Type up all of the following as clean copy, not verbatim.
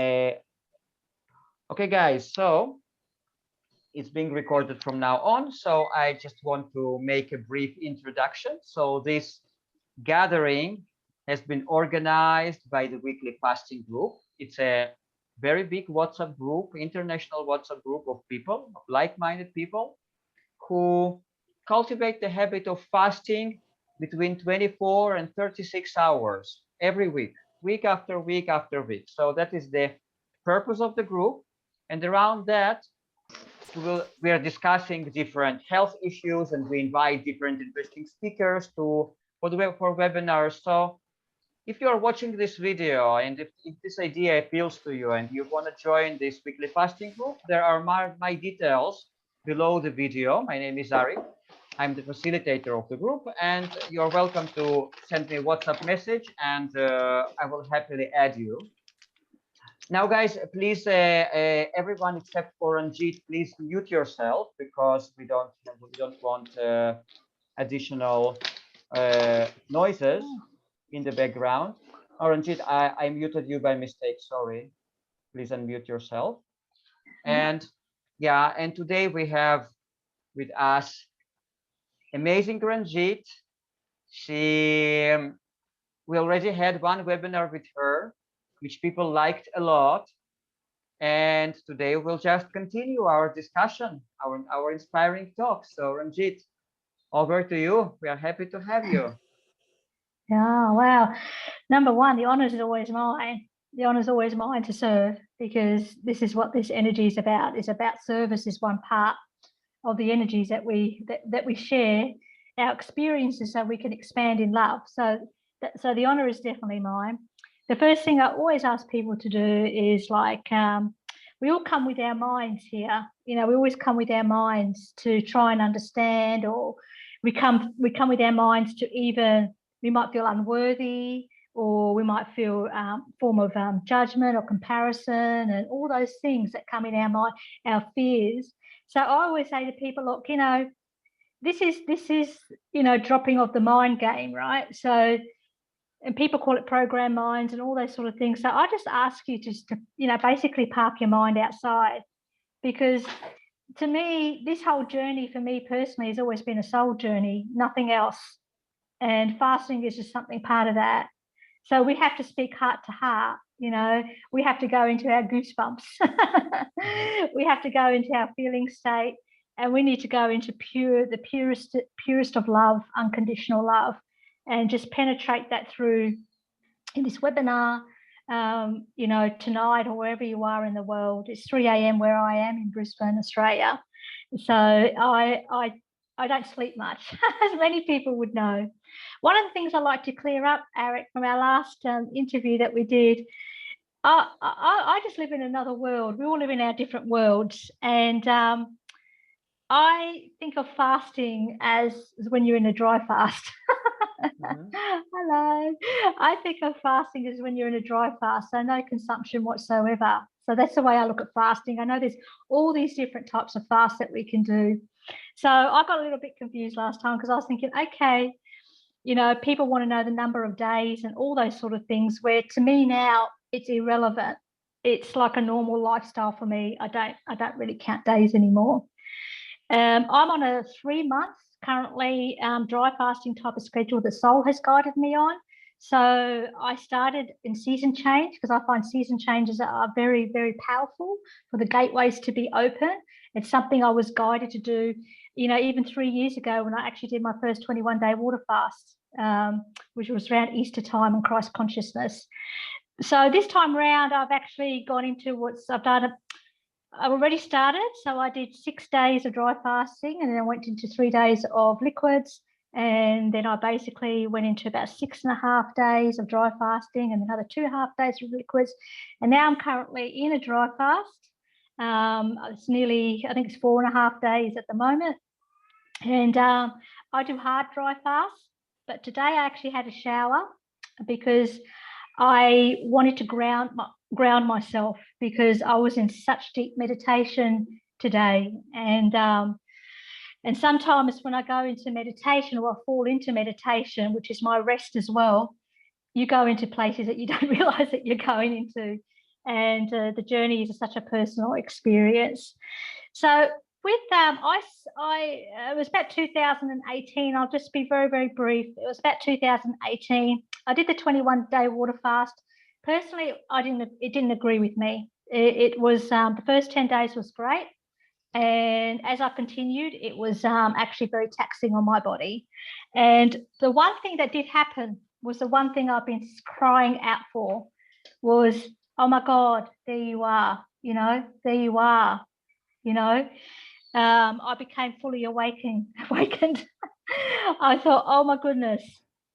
Uh, okay, guys, so it's being recorded from now on. So I just want to make a brief introduction. So this gathering has been organized by the Weekly Fasting Group. It's a very big WhatsApp group, international WhatsApp group of people, of like-minded people who cultivate the habit of fasting between 24 and 36 hours every week, week after week after week. So that is the purpose of the group. And around that, we are discussing different health issues, and we invite different interesting speakers for webinars. So if you are watching this video and if this idea appeals to you and you want to join this weekly fasting group, there are my details below the video. My name is Arik. I'm the facilitator of the group, and you're welcome to send me a WhatsApp message, and I will happily add you. Now, guys, please, everyone except for Ranjeet, please mute yourself, because we don't want additional noises in the background. Oh, Ranjeet, I muted you by mistake. Sorry. Please unmute yourself. And yeah, and today we have with us amazing Ranjeet. We already had one webinar with her, which people liked a lot. And today we'll just continue our discussion, our inspiring talk. So Ranjeet, over to you. We are happy to have you. Yeah, wow. Number one, the honor is always mine. The honor is always mine to serve, because this is what this energy is about. It's about service is one part of the energies that we share, our experiences, so we can expand in love. So the honor is definitely mine. The first thing I always ask people to do is like, we all come with our minds here. You know, we always come with our minds to try and understand, or we come with our minds to even, we might feel unworthy, or we might feel form of judgment or comparison, and all those things that come in our mind, our fears. So I always say to people, look, you know, this is you know, dropping of the mind game, right? So, and people call it program minds and all those sort of things. So I just ask you just to, you know, basically park your mind outside, because to me, this whole journey for me personally has always been a soul journey, nothing else. And fasting is just something part of that. So we have to speak heart to heart, you know, we have to go into our goosebumps. We have to go into our feeling state, and we need to go into the purest of love, unconditional love, and just penetrate that through in this webinar. You know, tonight or wherever you are in the world, it's 3 a.m. where I am in Brisbane, Australia. So I don't sleep much, as many people would know. One of the things I like to clear up, Arik, from our last interview that we did, I just live in another world. We all live in our different worlds. And I think of fasting as when you're in a dry fast. Hello. I think of fasting as when you're in a dry fast, so no consumption whatsoever. So that's the way I look at fasting. I know there's all these different types of fasts that we can do. So I got a little bit confused last time, because I was thinking, okay, you know, people want to know the number of days and all those sort of things, where to me now it's irrelevant. It's like a normal lifestyle for me. I don't really count days anymore. I'm on a 3 month currently dry fasting type of schedule that Soul has guided me on. So I started in season change, because I find season changes are very, very powerful for the gateways to be open. It's something I was guided to do, you know, even 3 years ago when I actually did my first 21-day water fast, which was around Easter time and Christ consciousness. So this time around, I've actually gone into I've already started. So I did 6 days of dry fasting, and then I went into 3 days of liquids. And then I basically went into about 6.5 days of dry fasting, and another 2.5 days of liquids. And now I'm currently in a dry fast. It's nearly, I think it's 4.5 days at the moment. And I do hard dry fasts. But today I actually had a shower, because I wanted to ground myself, because I was in such deep meditation today. And sometimes when I go into meditation, or I fall into meditation, which is my rest as well, you go into places that you don't realize that you're going into. and the journey is such a personal experience. So with it was about 2018. I'll just be very, very brief. It was about 2018. I did the 21-day water fast. Personally, it didn't agree with me. It was the first 10 days was great. And as I continued, it was actually very taxing on my body. And the one thing that did happen was the one thing I've been crying out for was, oh my God, there you are, there you are, I became fully awakened. I thought, oh my goodness,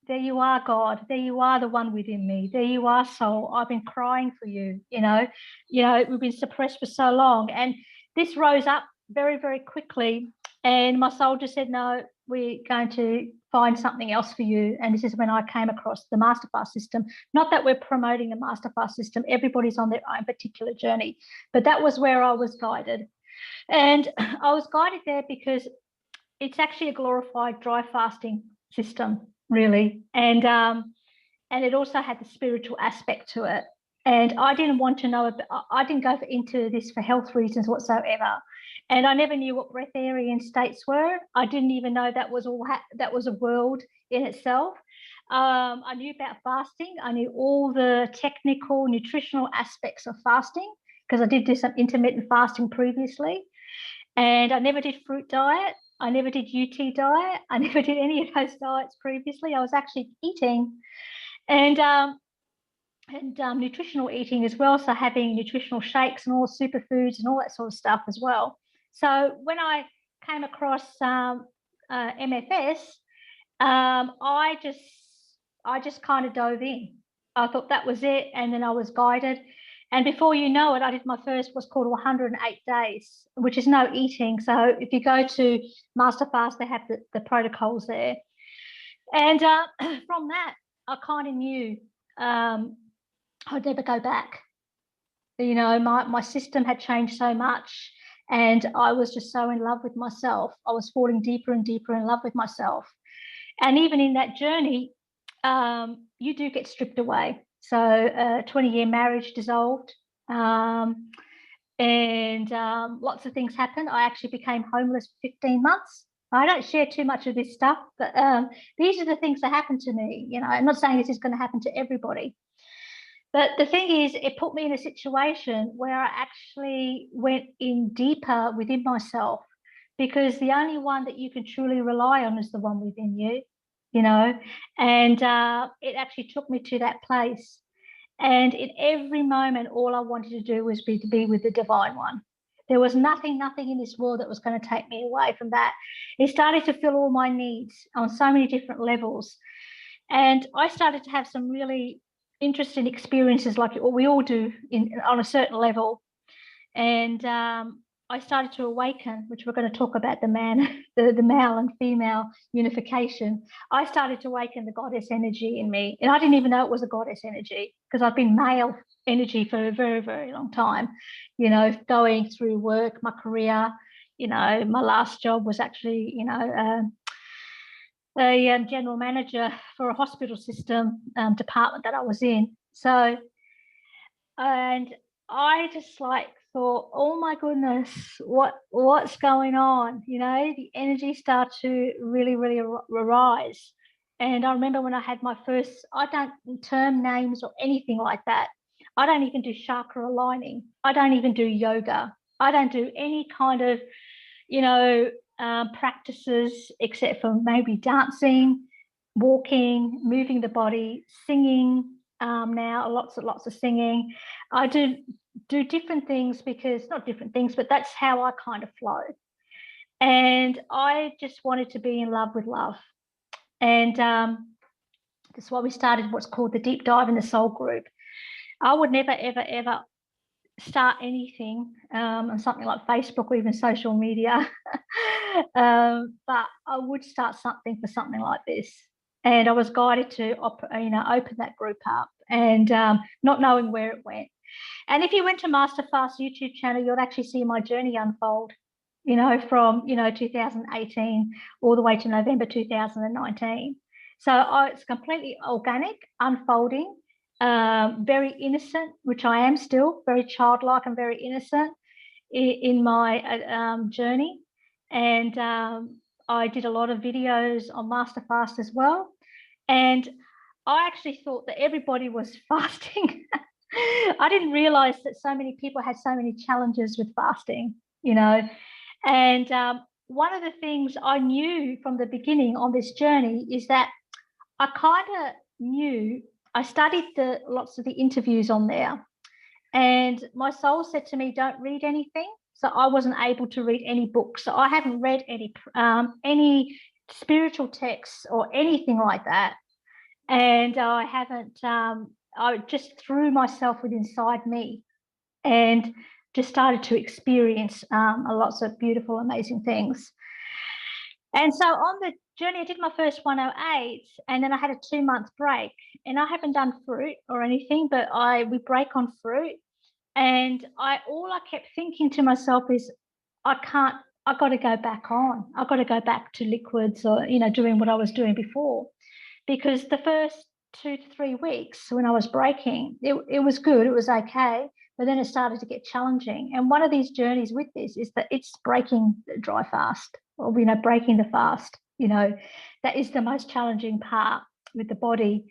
there you are, God. There you are, the one within me. There you are, soul. I've been crying for you. We've been suppressed for so long, and this rose up very, very quickly. And my soul just said, no, we're going to find something else for you. And this is when I came across the Masterfast system. Not that we're promoting the Masterfast system. Everybody's on their own particular journey. But that was where I was guided. And I was guided there because it's actually a glorified dry fasting system, really. And it also had the spiritual aspect to it. And I didn't want to know, I didn't go into this for health reasons whatsoever. And I never knew what breatharian states were. I didn't even know that was a world in itself. I knew about fasting. I knew all the technical, nutritional aspects of fasting because I did do some intermittent fasting previously. And I never did fruit diet. I never did UT diet. I never did any of those diets previously. I was actually eating and nutritional eating as well. So having nutritional shakes and all superfoods and all that sort of stuff as well. So when I came across MFS, I just kind of dove in. I thought that was it. And then I was guided. And before you know it, I did my first, what's called 108 days, which is no eating. So if you go to Masterfast, they have the protocols there. And from that, I kind of knew I'd never go back. My system had changed so much, and I was just so in love with myself. I was falling deeper and deeper in love with myself. And even in that journey, you do get stripped away. So 20-year marriage dissolved, and lots of things happened. I actually became homeless for 15 months. I don't share too much of this stuff, but these are the things that happened to me. I'm not saying this is going to happen to everybody. But the thing is, it put me in a situation where I actually went in deeper within myself, because the only one that you can truly rely on is the one within you, and it actually took me to that place. And in every moment, all I wanted to do was to be with the Divine One. There was nothing in this world that was going to take me away from that. It started to fill all my needs on so many different levels. And I started to have some really interesting experiences, like what we all do on a certain level. And I started to awaken, which we're going to talk about the male and female unification. I started to awaken the goddess energy in me. And I didn't even know it was a goddess energy, because I've been male energy for a very, very long time, going through work, my career. My last job was actually, a general manager for a hospital system department that I was in. So, and I just thought, oh my goodness, what's going on? The energy started to really, really arise. And I remember when I had my first, I don't term names or anything like that. I don't even do chakra aligning. I don't even do yoga. I don't do any kind of, practices except for maybe dancing, walking, moving the body, singing. Now lots of singing. I do different things, because not different things, but that's how I kind of flow. And I just wanted to be in love with love. And that's why we started what's called the Deep Dive in the Soul group. I would never, ever, ever start anything on something like Facebook or even social media. But I would start something for something like this. And I was guided to open that group up, and not knowing where it went. And if you went to Masterfast YouTube channel, you'll actually see my journey unfold, from 2018 all the way to November 2019. So it's completely organic, unfolding. very innocent, which I am still, very childlike and very innocent in my journey. And I did a lot of videos on Master Fast as well. And I actually thought that everybody was fasting. I didn't realize that so many people had so many challenges with fasting, you know. And one of the things I knew from the beginning on this journey is that I kind of knew, I studied lots of the interviews on there, and my soul said to me, don't read anything. So I wasn't able to read any books. So I haven't read any spiritual texts or anything like that. And I haven't, I just threw myself within inside me and just started to experience lots of beautiful, amazing things. And so on the journey, I did my first 108, and then I had a 2-month break. And I haven't done fruit or anything, but we break on fruit. And all I kept thinking to myself is, I've got to go back on. I've got to go back to liquids or, doing what I was doing before. Because the first 2 to 3 weeks when I was breaking, it was good, it was okay, but then it started to get challenging. And one of these journeys with this is that it's breaking the dry fast, or breaking the fast. That is the most challenging part with the body.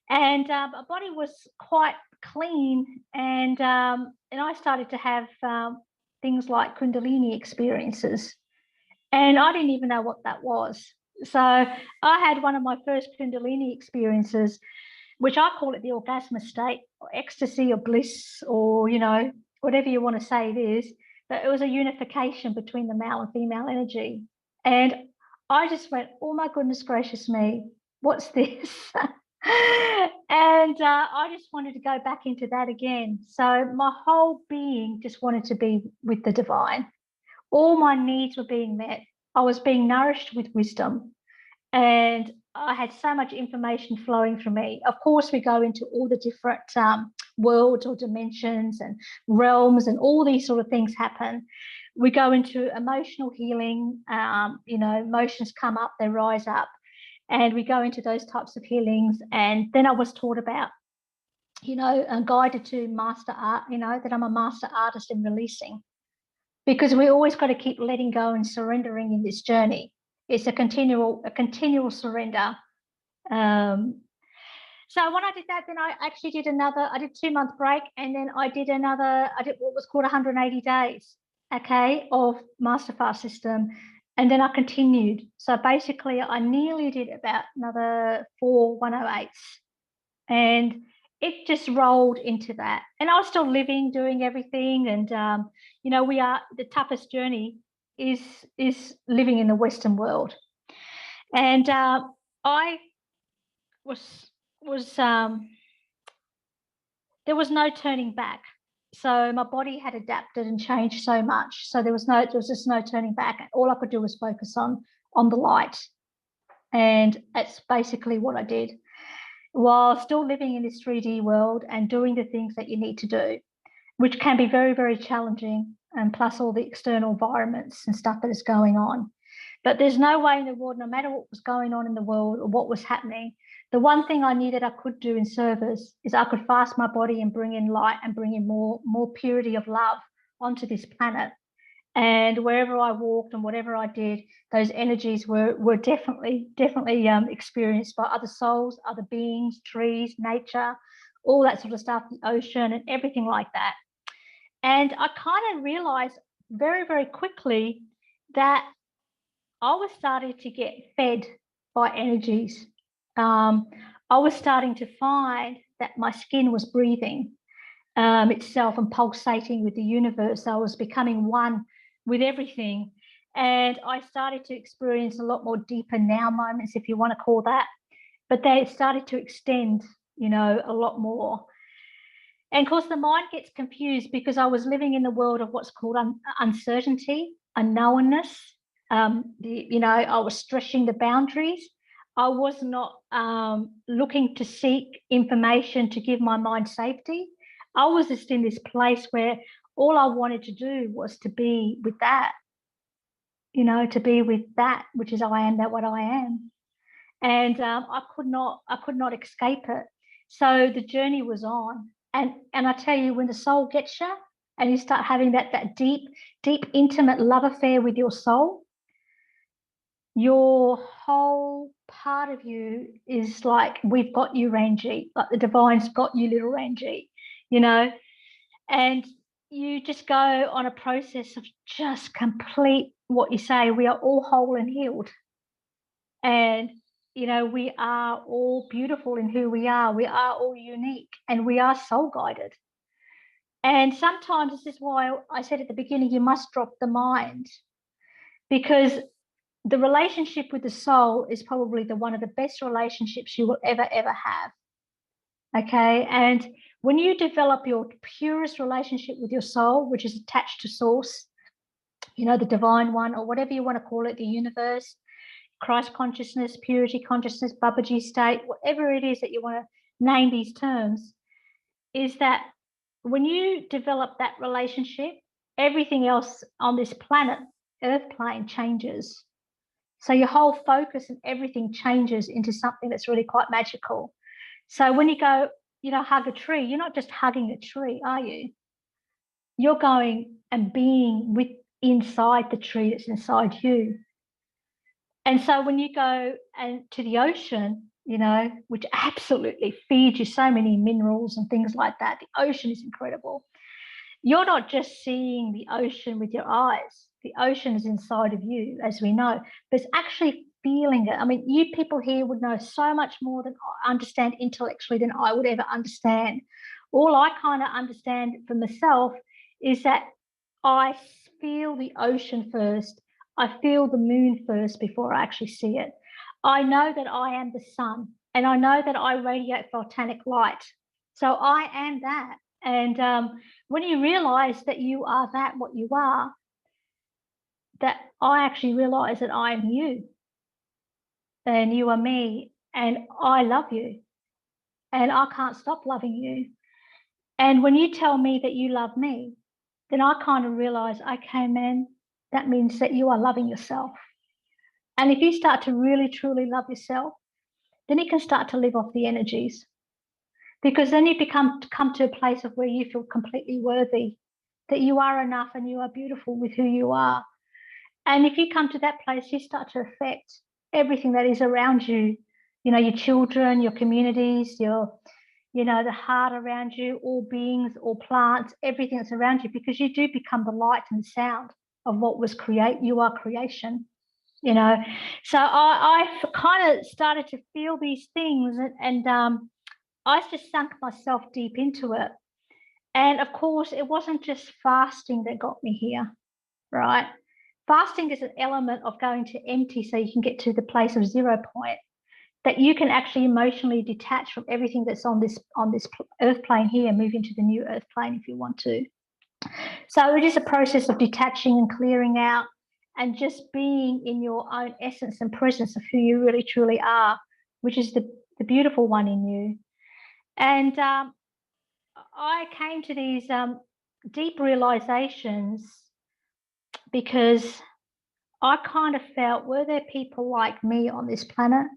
And my body was quite clean, and I started to have things like Kundalini experiences, and I didn't even know what that was. So I had one of my first Kundalini experiences, which I call it the orgasmic state, or ecstasy, or bliss, or, whatever you want to say it is. But it was a unification between the male and female energy. And I just went, oh my goodness gracious me, what's this? And I just wanted to go back into that again. So my whole being just wanted to be with the divine. All my needs were being met. I was being nourished with wisdom, and I had so much information flowing through me. Of course, we go into all the different worlds or dimensions and realms, and all these sort of things happen. We go into emotional healing. Emotions come up, they rise up, and we go into those types of healings. And then I was taught about, guided to master art, that I'm a master artist in releasing. Because we always got to keep letting go and surrendering in this journey. It's a continual surrender. So when I did that, then I actually did I did 2-month break, and then I did what was called 180 days, okay, of Master Fast System. And then I continued. So basically I nearly did about another 4 108s. And it just rolled into that. And I was still living, doing everything. And, the toughest journey is living in the Western world. And I there was no turning back. So my body had adapted and changed so much. So there was just no turning back. All I could do was focus on the light. And that's basically what I did, while still living in this 3D world and doing the things that you need to do, which can be very, very challenging, and plus all the external environments and stuff that is going on. But there's no way in the world, no matter what was going on in the world or what was happening, the one thing I knew that I could do in service is I could fast my body and bring in light and bring in more purity of love onto this planet. And wherever I walked and whatever I did, those energies were definitely experienced by other souls, other beings, trees, nature, all that sort of stuff, the ocean and everything like that. And I kind of realized very, very quickly that I was starting to get fed by energies. I was starting to find that my skin was breathing itself and pulsating with the universe. I was becoming one with everything. And I started to experience a lot more deeper now moments, if you want to call that. But they started to extend, a lot more. And of course, the mind gets confused because I was living in the world of what's called uncertainty, unknownness. I was stretching the boundaries. I was not looking to seek information to give my mind safety. I was just in this place where all I wanted to do was to be with that, to be with that, which is I am that what I am. And I could not escape it. So the journey was on. And I tell you, when the soul gets you and you start having that deep, intimate love affair with your soul, your whole part of you is like, we've got you, Ranjeet, like the divine's got you, little Ranjeet, you know, and you just go on a process of just complete what you say. We are all whole and healed. And, you know, we are all beautiful in who we are. We are all unique and we are soul guided. And sometimes this is why I said at the beginning, you must drop the mind, because the relationship with the soul is probably one of the best relationships you will ever have. Okay. And when you develop your purest relationship with your soul, which is attached to source, you know, the divine one, or whatever you want to call it, the universe, Christ consciousness, purity consciousness, Babaji state, whatever it is that you want to name these terms, is that when you develop that relationship, everything else on this planet, earth plane, changes. So your whole focus and everything changes into something that's really quite magical. So when you go, you know, hug a tree, you're not just hugging a tree, are you? You're going and being with inside the tree that's inside you. And so when you go and to the ocean, you know, which absolutely feeds you so many minerals and things like that, the ocean is incredible. You're not just seeing the ocean with your eyes. The ocean is inside of you, as we know, but it's actually feeling it. I mean, you people here would know so much more than I understand intellectually than I would ever understand. All I kind of understand for myself is that I feel the ocean first. I feel the moon first before I actually see it. I know that I am the sun, and I know that I radiate volcanic light. So I am that. And when you realize that you are that, what you are, that I actually realize that I am you and you are me, and I love you and I can't stop loving you. And when you tell me that you love me, then I kind of realize, okay, man, that means that you are loving yourself. And if you start to really, truly love yourself, then you can start to live off the energies, because then you come to a place of where you feel completely worthy, that you are enough and you are beautiful with who you are. And if you come to that place, you start to affect everything that is around you, you know, your children, your communities, your, you know, the heart around you, all beings, all plants, everything that's around you, because you do become the light and sound of what was you are creation, you know. So I kind of started to feel these things, and I just sunk myself deep into it. And of course, it wasn't just fasting that got me here, right? Fasting is an element of going to empty so you can get to the place of 0 point, that you can actually emotionally detach from everything that's on this earth plane here, move into the new earth plane if you want to. So it is a process of detaching and clearing out and just being in your own essence and presence of who you really truly are, which is the beautiful one in you. And I came to these deep realizations because I kind of felt, were there people like me on this planet?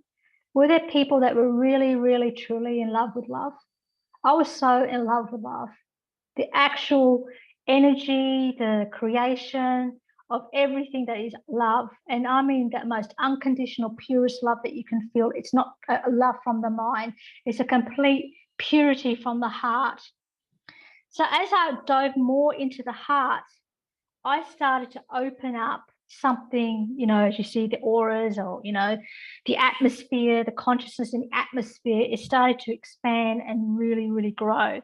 Were there people that were really, really, truly in love with love? I was so in love with love. The actual energy, the creation of everything that is love. And I mean that most unconditional, purest love that you can feel. It's not a love from the mind. It's a complete purity from the heart. So as I dove more into the heart, I started to open up something, you know, as you see the auras, or, you know, the atmosphere, the consciousness in the atmosphere, it started to expand and really, really grow.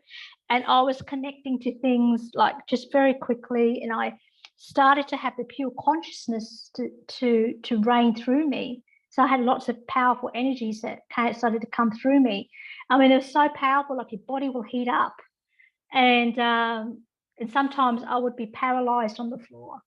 And I was connecting to things like just very quickly, and I started to have the pure consciousness to reign through me. So I had lots of powerful energies that started to come through me. I mean, it was so powerful, like your body will heat up. And sometimes I would be paralyzed on the floor.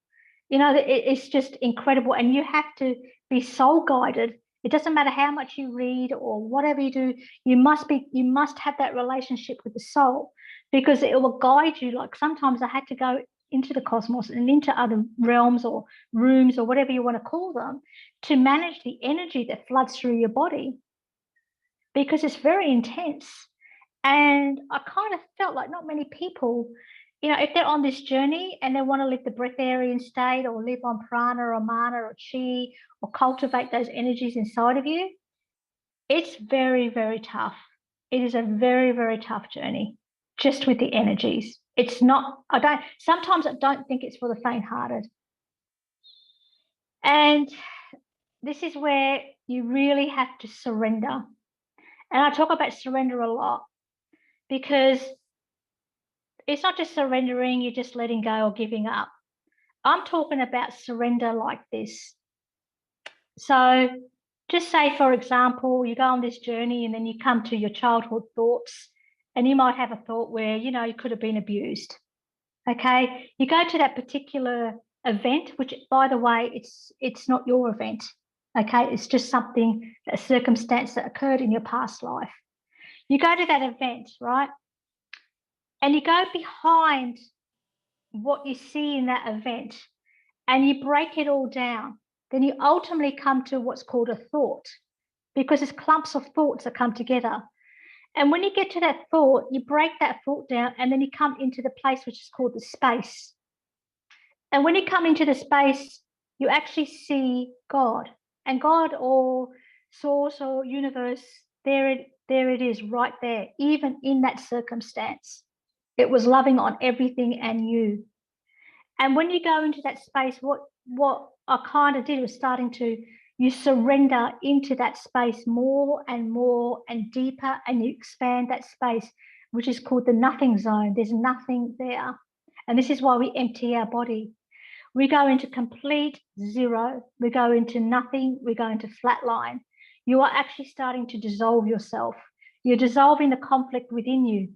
You know, it's just incredible. And you have to be soul guided. It doesn't matter how much you read or whatever you do, you must have that relationship with the soul, because it will guide you. Like sometimes I had to go into the cosmos and into other realms or rooms or whatever you want to call them, to manage the energy that floods through your body, because it's very intense. And I kind of felt like not many people, if they're on this journey and they want to live the breatharian state or live on prana or mana or chi or cultivate those energies inside of you, it's very, very tough. It is a very, very tough journey just with the energies. It's not, sometimes I don't think it's for the faint-hearted. And this is where you really have to surrender. And I talk about surrender a lot because it's not just surrendering, you're just letting go or giving up. I'm talking about surrender like this. So just say, for example, you go on this journey and then you come to your childhood thoughts and you might have a thought where, you could have been abused. Okay. You go to that particular event, which, by the way, it's not your event. Okay. It's just something, a circumstance that occurred in your past life. You go to that event, right? And you go behind what you see in that event and you break it all down. Then you ultimately come to what's called a thought, because it's clumps of thoughts that come together. And when you get to that thought, you break that thought down and then you come into the place which is called the space. And when you come into the space, you actually see God. And God or source or universe, there it is right there, even in that circumstance. It was loving on everything and you. And when you go into that space, what I kind of did was you surrender into that space more and deeper, and you expand that space, which is called the nothing zone. There's nothing there. And this is why we empty our body. We go into complete zero. We go into nothing. We go into flatline. You are actually starting to dissolve yourself. You're dissolving the conflict within you.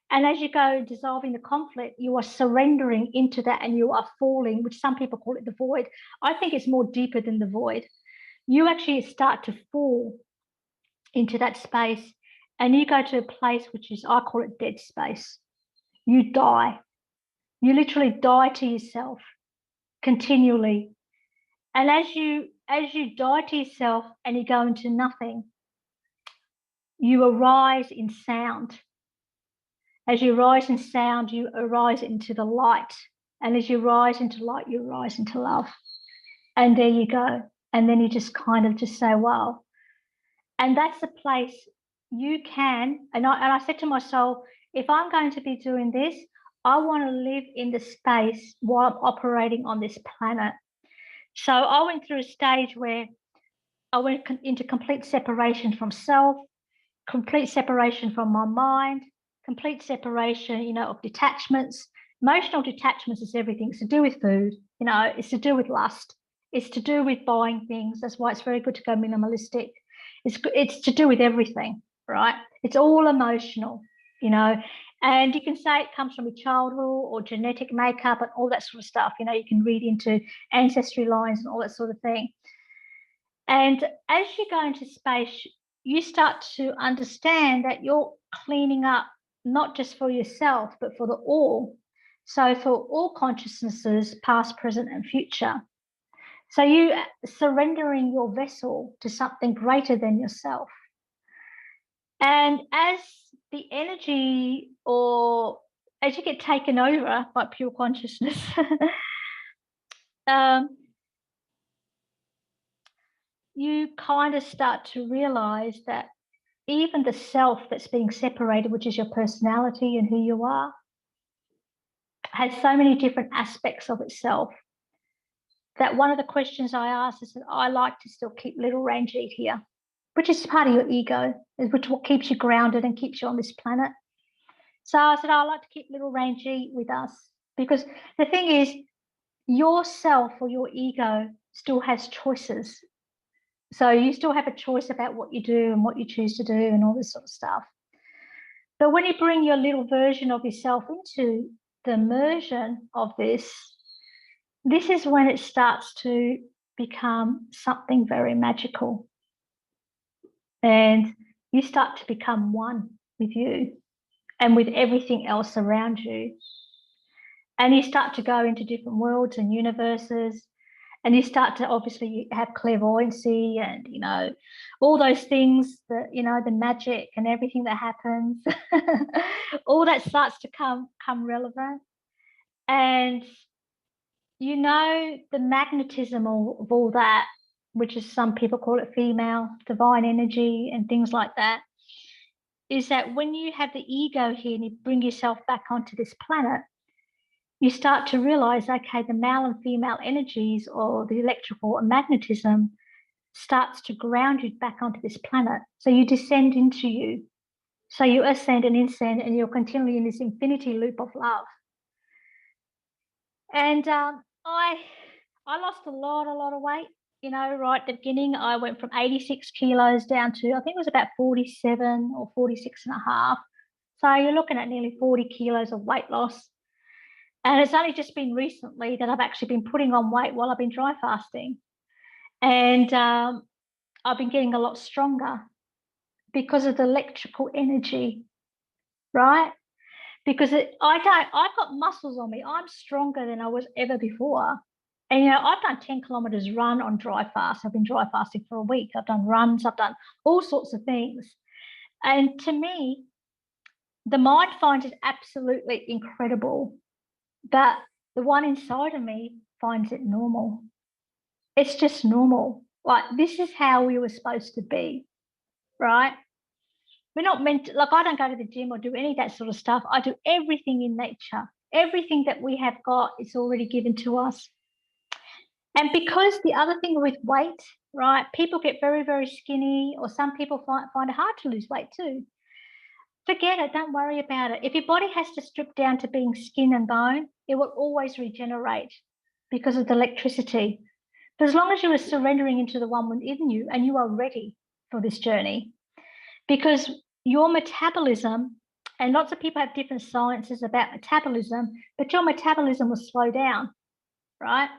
And as you go dissolving the conflict, you are surrendering into that and you are falling, which some people call it the void. I think it's more deeper than the void. You actually start to fall into that space and you go to a place which is, I call it dead space. You die. You literally die to yourself continually. And as you die to yourself and you go into nothing, you arise in sound. As you rise in sound, you arise into the light. And as you rise into light, you rise into love. And there you go. And then you just kind of just say, wow. And that's the place you can. And I said to myself, if I'm going to be doing this, I want to live in the space while I'm operating on this planet. So I went through a stage where I went into complete separation from self, complete separation from my mind, complete separation, of detachments. Emotional detachments is everything. It's to do with food, it's to do with lust. It's to do with buying things. That's why it's very good to go minimalistic. It's to do with everything, right? It's all emotional, and you can say it comes from your childhood or genetic makeup and all that sort of stuff. You can read into ancestry lines and all that sort of thing. And as you go into space, you start to understand that you're cleaning up not just for yourself, but for the all. So for all consciousnesses, past, present, and future. So you surrendering your vessel to something greater than yourself. And as the energy or as you get taken over by pure consciousness, you kind of start to realize that even the self that's being separated, which is your personality and who you are, has so many different aspects of itself that one of the questions I asked is that I like to still keep little Ranjeet here, which is part of your ego, which is what keeps you grounded and keeps you on this planet. So I said, I like to keep little Ranjeet with us, because the thing is, yourself or your ego still has choices. So you still have a choice about what you do and what you choose to do and all this sort of stuff. But when you bring your little version of yourself into the immersion of this is when it starts to become something very magical. And you start to become one with you and with everything else around you. And you start to go into different worlds and universes. And you start to obviously have clairvoyancy and, you know, all those things that, you know, the magic and everything that happens, all that starts to come relevant. And, you know, the magnetism of all that, which is some people call it female divine energy and things like that, is that when you have the ego here and you bring yourself back onto this planet, you start to realize, okay, the male and female energies or the electrical and magnetism starts to ground you back onto this planet. So you descend into you. So you ascend and ascend, and you're continually in this infinity loop of love. And I lost a lot of weight. You know, right at the beginning, I went from 86 kilos down to, I think it was about 47 or 46 and a half. So you're looking at nearly 40 kilos of weight loss. And it's only just been recently that I've actually been putting on weight while I've been dry fasting. And I've been getting a lot stronger because of the electrical energy, right? Because I've got muscles on me. I'm stronger than I was ever before. And, you know, I've done 10 kilometers run on dry fast. I've been dry fasting for a week. I've done runs. I've done all sorts of things. And to me, the mind finds it absolutely incredible, but the one inside of me finds it normal. It's just normal. Like, this is how we were supposed to be, right? We're not meant to, like, I don't go to the gym or do any of that sort of stuff. I do everything in nature. Everything that we have got is already given to us. And because the other thing with weight, right, people get very, very skinny, or some people find it hard to lose weight too. Forget it. Don't worry about it. If your body has to strip down to being skin and bone, it will always regenerate because of the electricity. But as long as you are surrendering into the one within you and you are ready for this journey, because your metabolism, and lots of people have different sciences about metabolism, but your metabolism will slow down, right?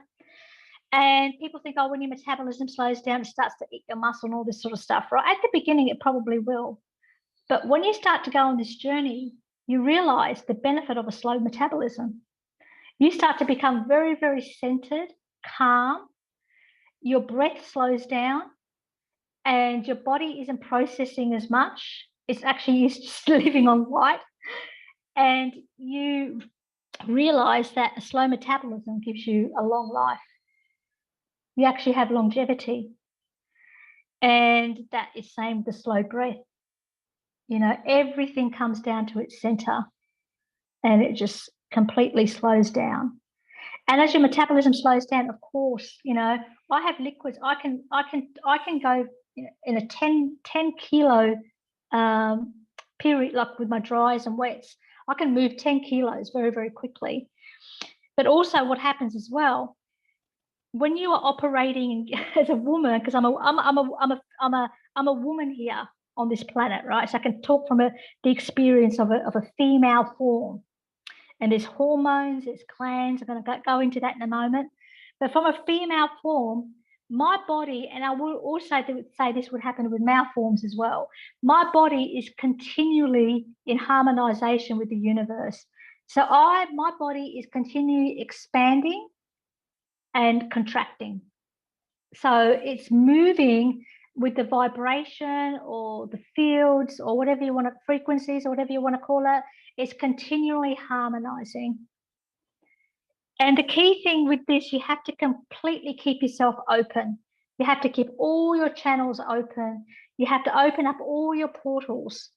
And people think, oh, when your metabolism slows down, it starts to eat your muscle and all this sort of stuff, right? At the beginning, it probably will. But when you start to go on this journey, you realize the benefit of a slow metabolism. You start to become very, very centered, calm. Your breath slows down and your body isn't processing as much. It's actually just living on light. And you realize that a slow metabolism gives you a long life. You actually have longevity. And that is same with the slow breath. You know, everything comes down to its center and it just completely slows down. And as your metabolism slows down, of course, you know, I have liquids. I can go in a 10 kilo period, like with my dries and wets. I can move 10 kilos very, very quickly. But also what happens as well, when you are operating as a woman, because I'm a woman here on this planet, right? So I can talk from the experience of a female form. And there's hormones, there's glands. I'm going to go into that in a moment. But from a female form, my body, and I will also say this would happen with male forms as well, my body is continually in harmonization with the universe. So my body is continually expanding and contracting. So it's moving with the vibration or the fields or whatever you want to, frequencies or whatever you want to call it. It's continually harmonizing. And the key thing with this, you have to completely keep yourself open. You have to keep all your channels open. You have to open up all your portals.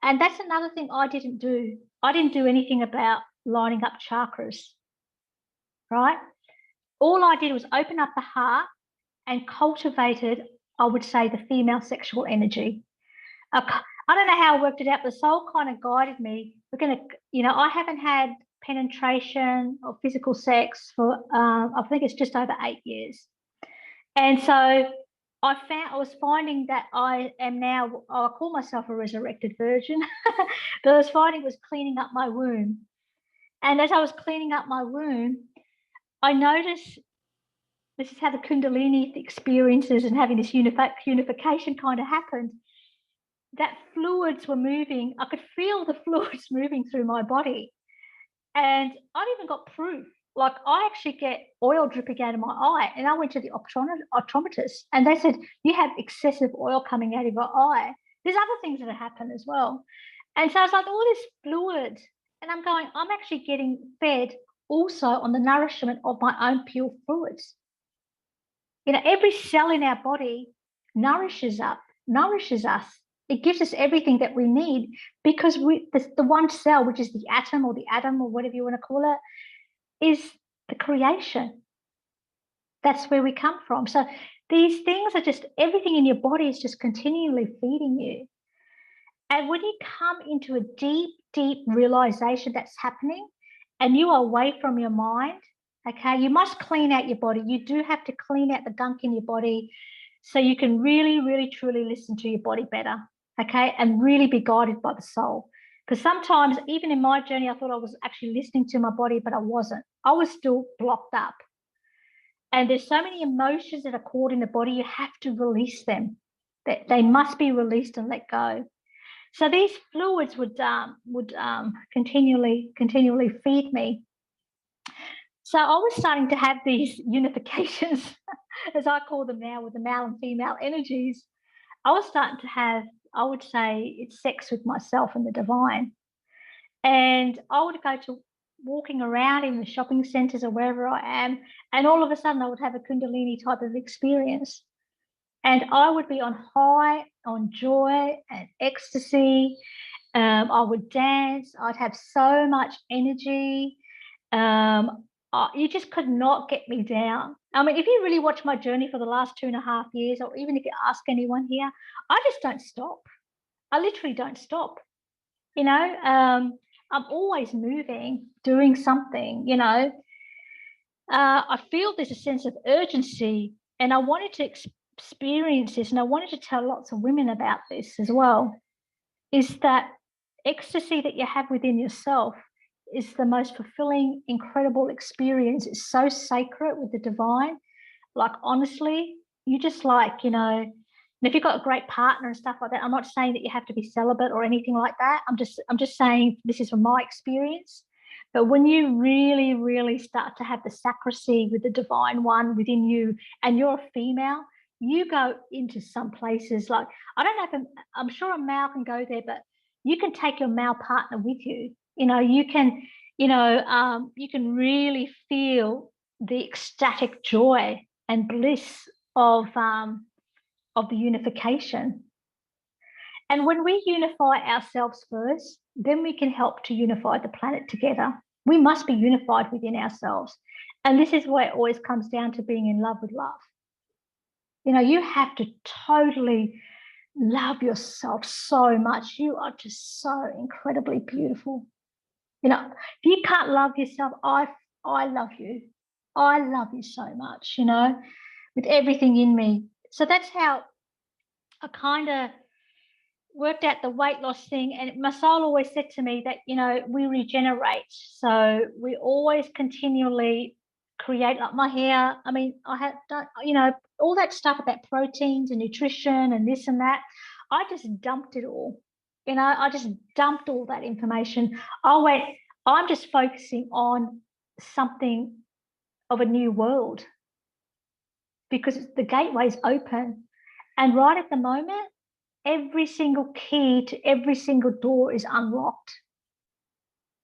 And that's another thing I didn't do. I didn't do anything about lining up chakras, right? All I did was open up the heart and cultivated, I would say, the female sexual energy. I don't know how I worked it out, but the soul kind of guided me. We're going to, you know, I haven't had penetration or physical sex for, I think it's just over 8 years. And so I was finding that I am now, I call myself a resurrected virgin, but I was finding it was cleaning up my womb. And as I was cleaning up my womb, I noticed, this is how the Kundalini experiences and having this unification kind of happened, that fluids were moving. I could feel the fluids moving through my body. And I've even got proof. like I actually get oil dripping out of my eye, and I went to the optometrist, and they said you have excessive oil coming out of your eye. There's other things that happen as well, and so I was like all this fluid, and I'm going, I'm actually getting fed also on the nourishment of my own pure fluids. You know, every cell in our body nourishes us. It gives us everything that we need because the one cell, which is the atom or whatever you want to call it, is the creation. That's where we come from. So these things are just, everything in your body is just continually feeding you. And when you come into a deep, deep realization that's happening and you are away from your mind, okay, you must clean out your body. You do have to clean out the gunk in your body so you can really, really, truly listen to your body better, okay, and really be guided by the soul. Because sometimes, even in my journey, I thought I was actually listening to my body, but I wasn't. I was still blocked up. And there's so many emotions that are caught in the body, you have to release them. They must be released and let go. So these fluids would continually feed me. So I was starting to have these unifications, as I call them now, with the male and female energies. I was starting to have, I would say, it's sex with myself and the divine. And I would go to walking around in the shopping centres or wherever I am, and all of a sudden I would have a Kundalini type of experience. And I would be on high, on joy and ecstasy. I would dance. I'd have so much energy. You just could not get me down. I mean, if you really watch my journey for the last 2.5 years, or even if you ask anyone here, I just don't stop. I literally don't stop. You know, I'm always moving, doing something, you know. I feel there's a sense of urgency, and I wanted to experience this, and I wanted to tell lots of women about this as well, is that ecstasy that you have within yourself is the most fulfilling, incredible experience. It's so sacred with the divine. Like, honestly, you just like, you know, and if you've got a great partner and stuff like that, I'm not saying that you have to be celibate or anything like that. I'm just saying this is from my experience. But when you really, really start to have the sacristy with the divine one within you, and you're a female, you go into some places like, I don't know if I'm sure a male can go there, but you can take your male partner with you. You know, you can, you can really feel the ecstatic joy and bliss of the unification. And when we unify ourselves first, then we can help to unify the planet together. We must be unified within ourselves. And this is where it always comes down to being in love with love. You know, you have to totally love yourself so much. You are just so incredibly beautiful. You know, if you can't love yourself, I love you. I love you so much, you know, with everything in me. So that's how I kind of worked out the weight loss thing. And my soul always said to me that, you know, we regenerate. So we always continually create, like my hair. I mean, I had done, you know, all that stuff about proteins and nutrition and this and that. I just dumped it all. You know, I just dumped all that information. I went, I'm just focusing on something of a new world because the gateway's open. And right at the moment, every single key to every single door is unlocked.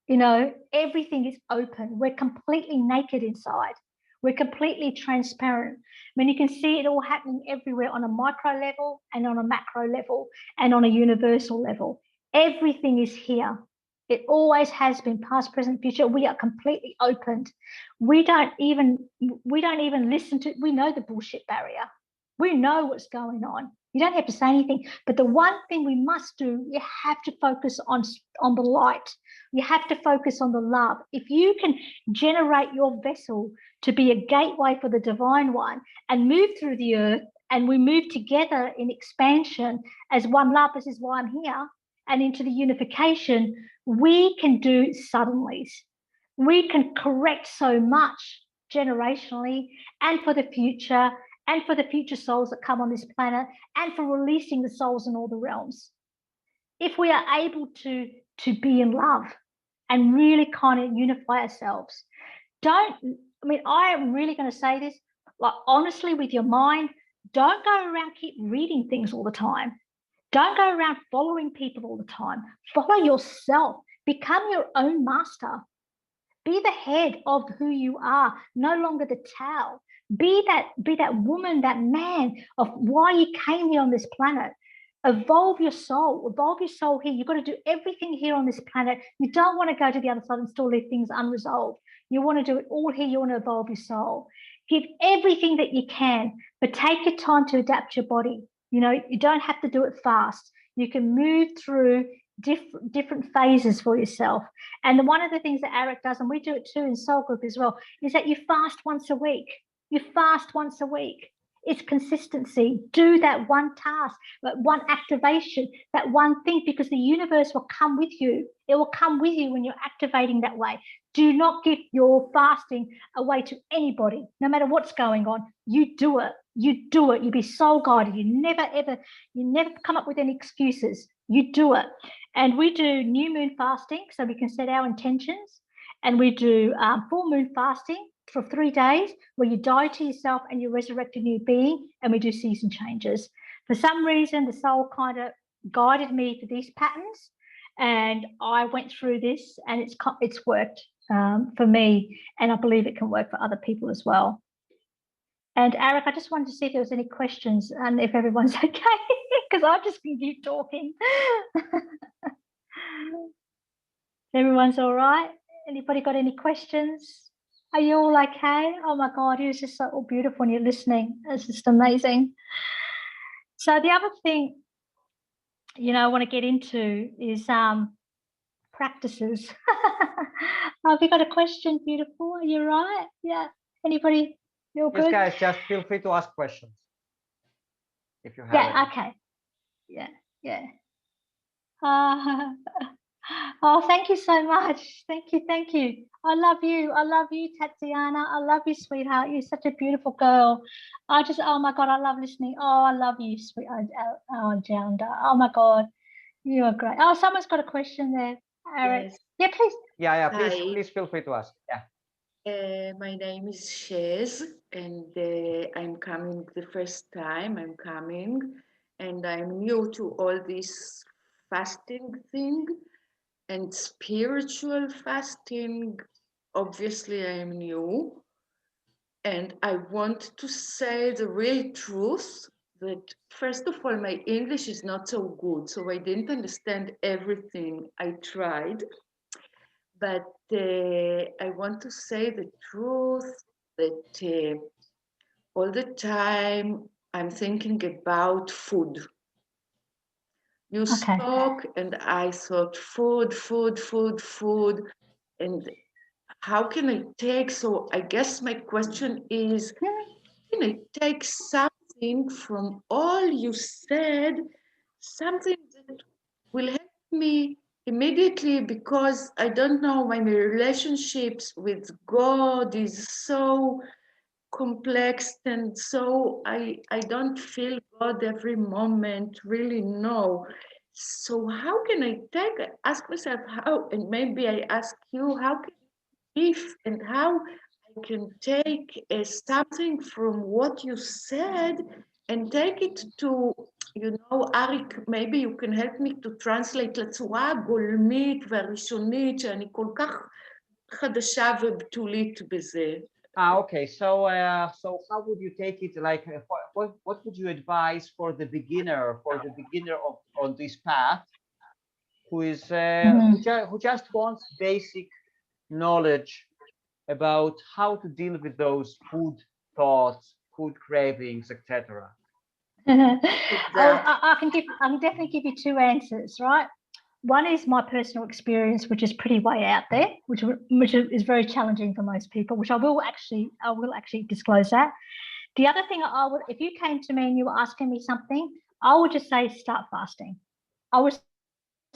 You know, everything is open. We're completely naked inside. We're completely transparent. I mean, you can see it all happening everywhere on a micro level and on a macro level and on a universal level. Everything is here. It always has been, past, present, future. We are completely opened. We don't even listen to, we know the bullshit barrier. We know what's going on. You don't have to say anything. But the one thing we must do, you have to focus on the light. You have to focus on the love. If you can generate your vessel to be a gateway for the divine one and move through the earth, and we move together in expansion as one love, this is why I'm here, and into the unification, we can do suddenlies. We can correct so much generationally and for the future, and for the future souls that come on this planet, and for releasing the souls in all the realms. If we are able to be in love and really kind of unify ourselves, I mean, I am really going to say this, like, honestly, with your mind, don't go around keep reading things all the time. Don't go around following people all the time. Follow yourself. Become your own master. Be the head of who you are, no longer the tail. Be that woman, that man of why you came here on this planet. Evolve your soul here. You've got to do everything here on this planet. You don't want to go to the other side and still leave things unresolved. You want to do it all here. You want to evolve your soul. Give everything that you can, but take your time to adapt your body. You don't have to do it fast. You can move through different phases for yourself. And one of the things that Arik does, and we do it too in Soul Group as well, is that you fast once a week. You fast once a week. It's consistency. Do that one task, that one activation, that one thing, because the universe will come with you. It will come with you when you're activating that way. Do not give your fasting away to anybody, no matter what's going on. You do it. You do it. You be soul guided. You never come up with any excuses. You do it. And we do new moon fasting, so we can set our intentions. And we do full moon fasting for 3 days, where you die to yourself and you resurrect a new being. And we do season changes. For some reason, the soul kind of guided me for these patterns, and I went through this, and it's worked for me, and I believe it can work for other people as well. And Arik, I just wanted to see if there was any questions and if everyone's okay, because I'm just going to keep talking. Everyone's all right? Anybody got any questions? Are you all okay? Oh my God, it's just so beautiful when you're listening. It's just amazing. So the other thing, I want to get into is practices. Have you got a question? Beautiful. Are you right? Yeah. Anybody? You're good? Yes, guys, just feel free to ask questions if you have Yeah, any. okay. Yeah. Oh, thank you so much. Thank you. I love you, Tatiana. I love you, sweetheart. You're such a beautiful girl. Oh my God, I love listening. Oh, I love you, sweet Janda. Oh my God, you are great. Oh, someone's got a question there, Arik. Yes. Yeah, please. Yeah, Hi. please feel free to ask. Yeah. My name is Shez, and I'm coming the first time. And I'm new to all this fasting thing and spiritual fasting. Obviously, I'm new, and I want to say the real truth. That first of all, my English is not so good, so I didn't understand everything I tried. But I want to say the truth that all the time I'm thinking about food. You Okay. spoke, and I thought food. And how can I take? So I guess my question is, can I take something from all you said, something that will help me immediately, because I don't know, my relationships with God is so complex, and so I don't feel God every moment, really no. So how can I ask myself how, and maybe I ask you, how can if and how I can take something from what you said and take it to, Arik, maybe you can help me to translate לצורה הגולמית והראשונית שאני כל כך חדשה ובתולית בזה. Okay. So how would you take it? Like, what would you advise for the beginner, on this path, who is who just wants basic knowledge about how to deal with those food thoughts, food cravings, etc.? I can definitely give you two answers, right? One is my personal experience, which is pretty way out there, which is very challenging for most people, which I will actually disclose that. The other thing if you came to me and you were asking me something, I would just say start fasting. I would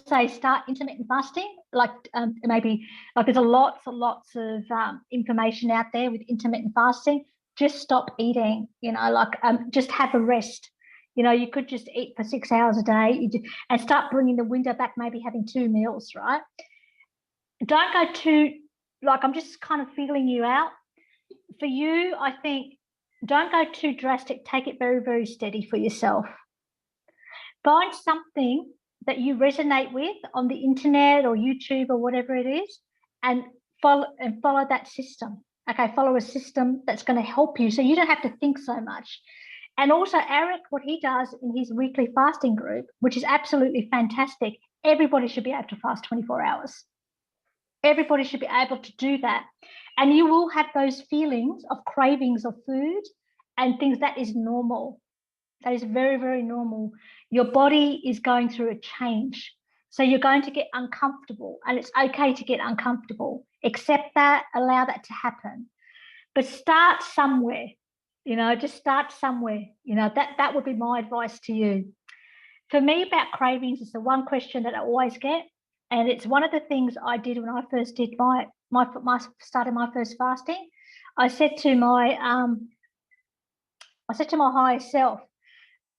say start intermittent fasting, like maybe like there's lots of information out there with intermittent fasting. Just stop eating, just have a rest. You could just eat for 6 hours a day and start bringing the window back, maybe having 2 meals, right? Don't go too like I'm just kind of feeling you out. For you, I think don't go too drastic. Take it very, very steady for yourself. Find something that you resonate with on the internet or YouTube or whatever it is, and follow that system. Okay, follow a system that's going to help you so you don't have to think so much. And also Arik, what he does in his weekly fasting group, which is absolutely fantastic. Everybody should be able to fast 24 hours. Everybody should be able to do that. And you will have those feelings of cravings of food and things. That is normal. That is very, very normal. Your body is going through a change. So you're going to get uncomfortable, and it's okay to get uncomfortable. Accept that, allow that to happen. But start somewhere, just start somewhere. That would be my advice to you. For me, about cravings, it's the one question that I always get. And it's one of the things I did when I first did my started my first fasting. I said to my higher self,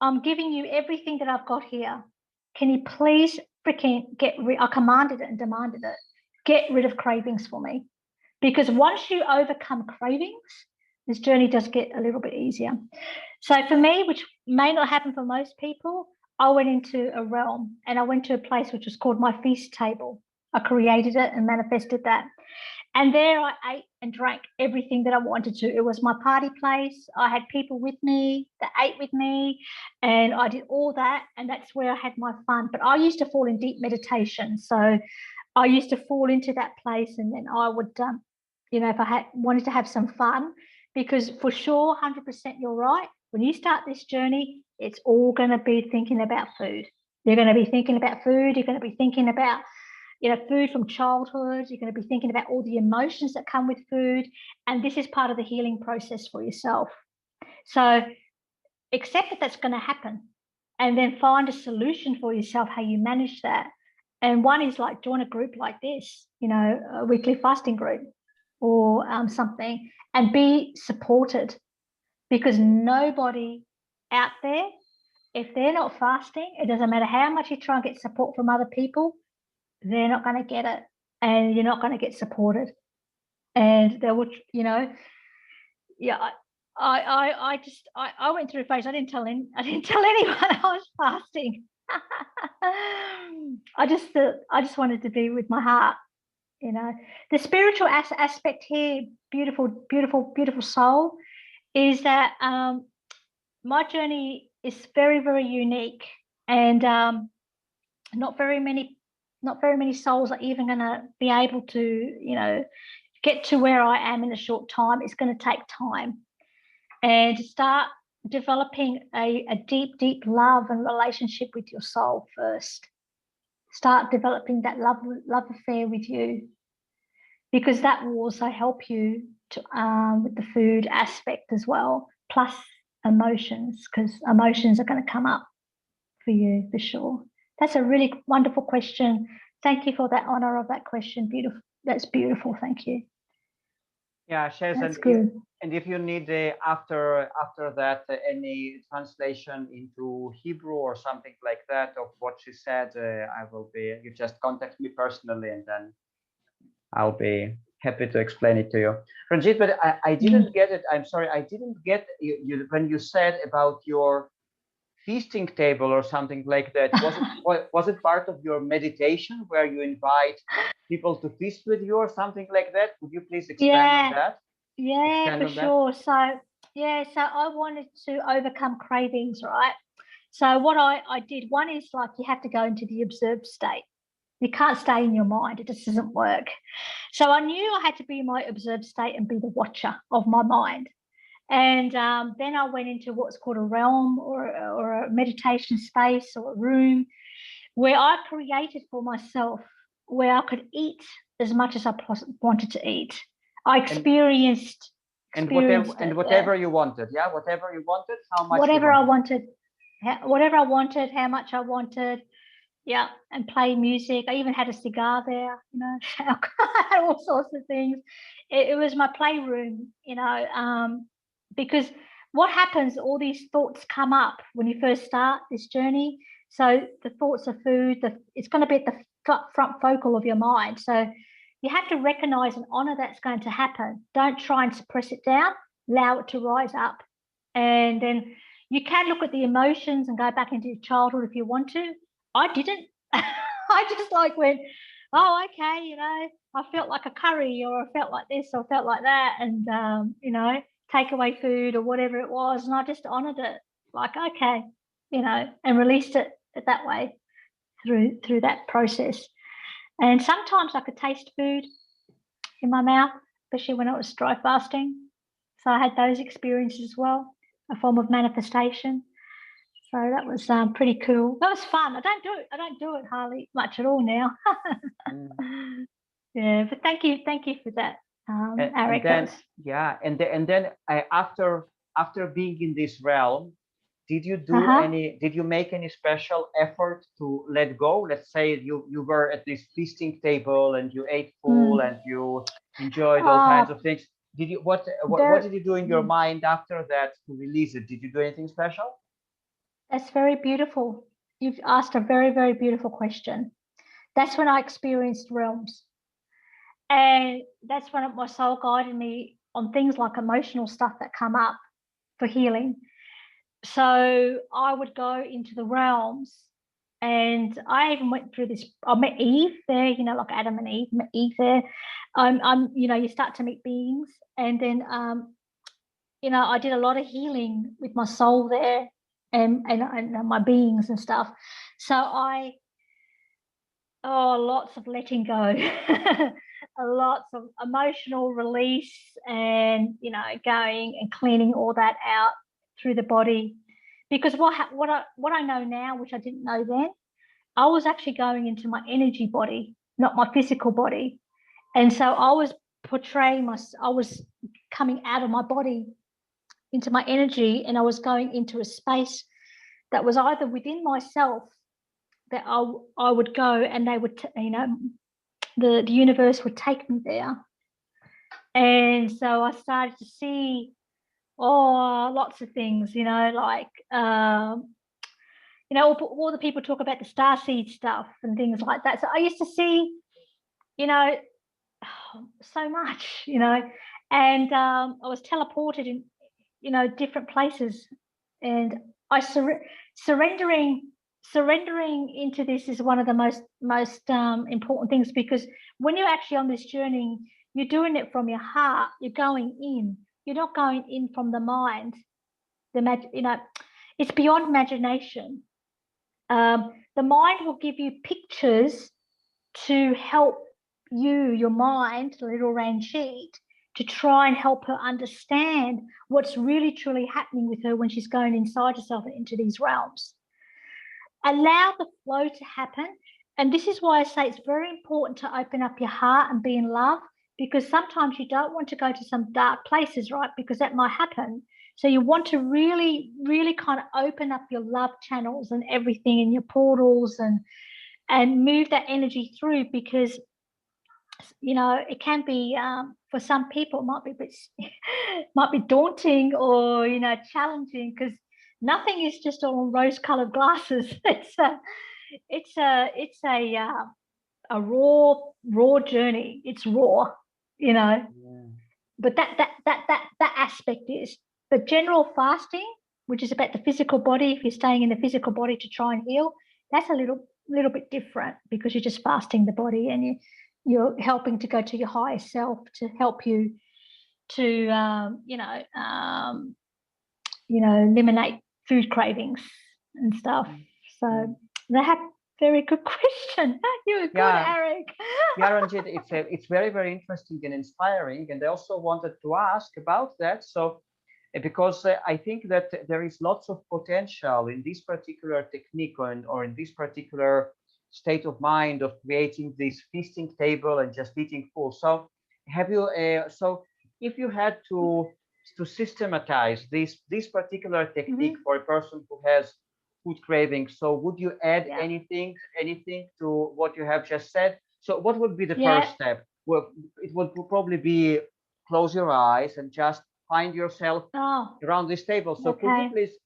I'm giving you everything that I've got here. Can you please freaking I commanded it and demanded it. Get rid of cravings for me. Because once you overcome cravings, this journey does get a little bit easier. So for me, which may not happen for most people, I went into a realm, and I went to a place which was called my feast table. I created it and manifested that. And there I ate and drank everything that I wanted to. It was my party place. I had people with me that ate with me, and I did all that. And that's where I had my fun. But I used to fall in deep meditation. So I used to fall into that place, and then I would, if I wanted to have some fun, because for sure, 100% you're right. When you start this journey, it's all going to be thinking about food. You're going to be thinking about food. You're going to be thinking about food from childhood. You're going to be thinking about all the emotions that come with food. And this is part of the healing process for yourself. So accept that that's going to happen, and then find a solution for yourself, how you manage that. And one is like join a group like this, a weekly fasting group or something, and be supported, because nobody out there, if they're not fasting, it doesn't matter how much you try and get support from other people, they're not going to get it, and you're not going to get supported. And they would, I went through a phase. I didn't tell anyone I was fasting. I just wanted to be with my heart. The spiritual aspect here, beautiful, beautiful, beautiful soul, is that my journey is very, very unique, and not very many souls are even going to be able to, get to where I am in a short time. It's going to take time, and start developing a deep, deep love and relationship with your soul first. Start developing that love affair with you, because that will also help you to with the food aspect as well, plus emotions, because emotions are going to come up for you for sure. That's a really wonderful question. Thank you for that honor of that question. Beautiful. That's beautiful. Thank you. Yeah, Shez, That's good. And if you need after that any translation into Hebrew or something like that of what she said, I will be. You just contact me personally, and then I'll be happy to explain it to you, Ranjeet. But I didn't get it. I'm sorry, I didn't get you when you said about your feasting table or something like that. Was it part of your meditation where you invite people to feast with you or something like that? Could you please expand on that? Yeah, for sure. So I wanted to overcome cravings, right? So what I did, one is like you have to go into the observed state. You can't stay in your mind. It just doesn't work. So I knew I had to be in my observed state and be the watcher of my mind. And then I went into what's called a realm or a meditation space or a room where I created for myself, where I could eat as much as I wanted to eat. I experienced whatever you wanted. Yeah, whatever you wanted, how much? Whatever I wanted, how much I wanted. Yeah, and play music. I even had a cigar there, all sorts of things. It was my playroom, because what happens, all these thoughts come up when you first start this journey. So the thoughts of food, it's going to be at the front focal of your mind. So, you have to recognize and honor that's going to happen. Don't try and suppress it down, allow it to rise up. And then you can look at the emotions and go back into your childhood if you want to. I didn't. I just like went, oh, okay, you know, I felt like a curry, or I felt like this, or I felt like that, and you know, takeaway food or whatever it was, and I just honored it, like, okay, you know, and released it that way through that process. And sometimes I could taste food in my mouth, especially when it was dry fasting. So I had those experiences as well, a form of manifestation. So that was pretty cool. That was fun. I don't do it hardly much at all now. Yeah, but thank you for that, Arik. And then yeah, and then after being in this realm, did you do did you make any special effort to let go? Let's say you were at this feasting table and you ate full and you enjoyed all kinds of things. Did you what did you do in your mind after that to release it? Did you do anything special? That's very beautiful. You've asked a very, very beautiful question. That's when I experienced realms. And that's when my soul guided me on things like emotional stuff that come up for healing. So I would go into the realms, and I even went through this. I met Eve there, you know, like Adam and Eve, met Eve there. You know, you start to meet beings, and then, you know, I did a lot of healing with my soul there, and my beings and stuff. So lots of letting go, lots of emotional release, and, you know, going and cleaning all that out through the body. Because what I know now, which I didn't know then, I was actually going into my energy body, not my physical body. And so I was portraying I was coming out of my body into my energy, and I was going into a space that was either within myself, that I would go, and they would, you know, the universe would take me there. And so I started to see lots of things, you know, like, you know, all the people talk about the starseed stuff and things like that. So I used to see, you know, so much, you know, and I was teleported in, you know, different places, and I surrendering into this is one of the most important things, because when you're actually on this journey, you're doing it from your heart. You're going in. You're not going in from the mind. You know, it's beyond imagination. The mind will give you pictures to help you, your mind, little Ranjeet, to try and help her understand what's really truly happening with her when she's going inside herself and into these realms. Allow the flow to happen. And this is why I say it's very important to open up your heart and be in love, because sometimes you don't want to go to some dark places, right? Because that might happen. So you want to really, really kind of open up your love channels and everything, and your portals, and move that energy through, because, you know, it can be, for some people, it might be a bit, might be daunting, or, you know, challenging, because nothing is just all rose-colored glasses. It's a raw journey. It's raw, you know. Yeah. But that aspect is. But general fasting, which is about the physical body, if you're staying in the physical body to try and heal, that's a little bit different, because you're just fasting the body, and you're helping to go to your higher self to help you to eliminate food cravings and stuff. So that very good question. You were good, Arik. Yeah, Ranjit, it's very, very interesting and inspiring. And I also wanted to ask about that. So, because I think that there is lots of potential in this particular technique, or in this particular state of mind of creating this feasting table and just eating full. So, have you? So, if you had to systematize this particular technique for a person who has food cravings, so would you add anything to what you have just said? So, what would be the first step? Well, it would probably be close your eyes and just find yourself around this table. So could you please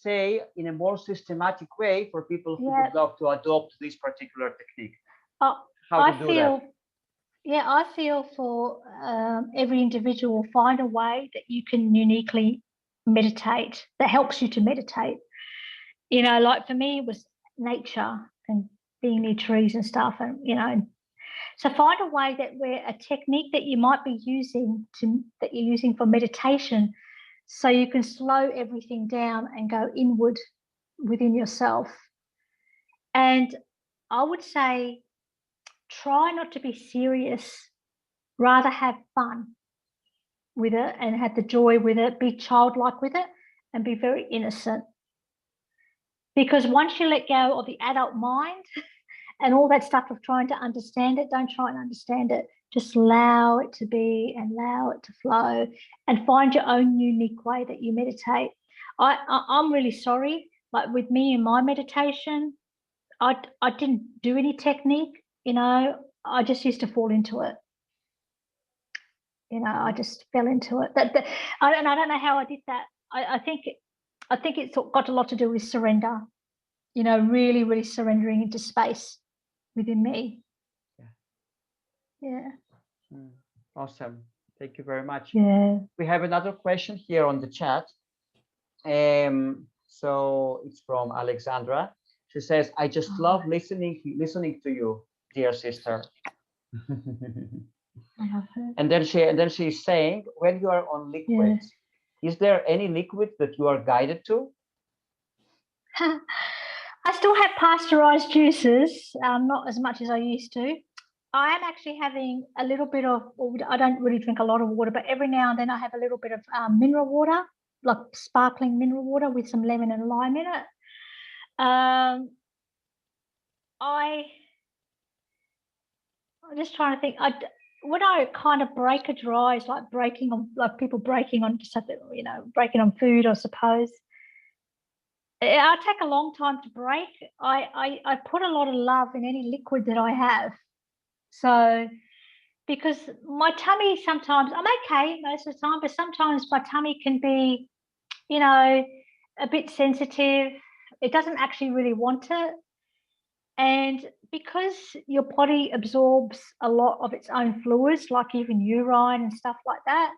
say in a more systematic way for people who would love to adopt this particular technique? How to do that? yeah, I feel for every individual, find a way that you can uniquely meditate that helps you to meditate. You know, like for me, it was nature and being near trees and stuff, and you know, so find a way that where a technique that you might be using that you're using for meditation, so you can slow everything down and go inward within yourself. And I would say, try not to be serious, rather have fun with it and have the joy with it, be childlike with it, and be very innocent. Because once you let go of the adult mind and all that stuff of trying to understand it, don't try and understand it. Just allow it to be and allow it to flow, and find your own unique way that you meditate. I'm really sorry, like with me in my meditation, I didn't do any technique, you know, I just used to fall into it. You know, I just fell into it. And I don't know how I did that. I think it's got a lot to do with surrender. You know, really, really surrendering into space within me. Yeah. Awesome. Thank you very much. Yeah. We have another question here on the chat. So it's from Alexandra. She says, I just love listening to you, dear sister. And then she's saying, when you are on liquids, is there any liquid that you are guided to? I still have pasteurized juices, not as much as I used to. I am actually having a little bit of, I don't really drink a lot of water, but every now and then I have a little bit of mineral water, like sparkling mineral water with some lemon and lime in it. I'm just trying to think. When I kind of break a dry, it's like breaking on, like people breaking on something, you know, breaking on food, I suppose. I take a long time to break. I put a lot of love in any liquid that I have. So, because my tummy sometimes, I'm okay most of the time, but sometimes my tummy can be, you know, a bit sensitive. It doesn't actually really want it. And because your body absorbs a lot of its own fluids, like even urine and stuff like that,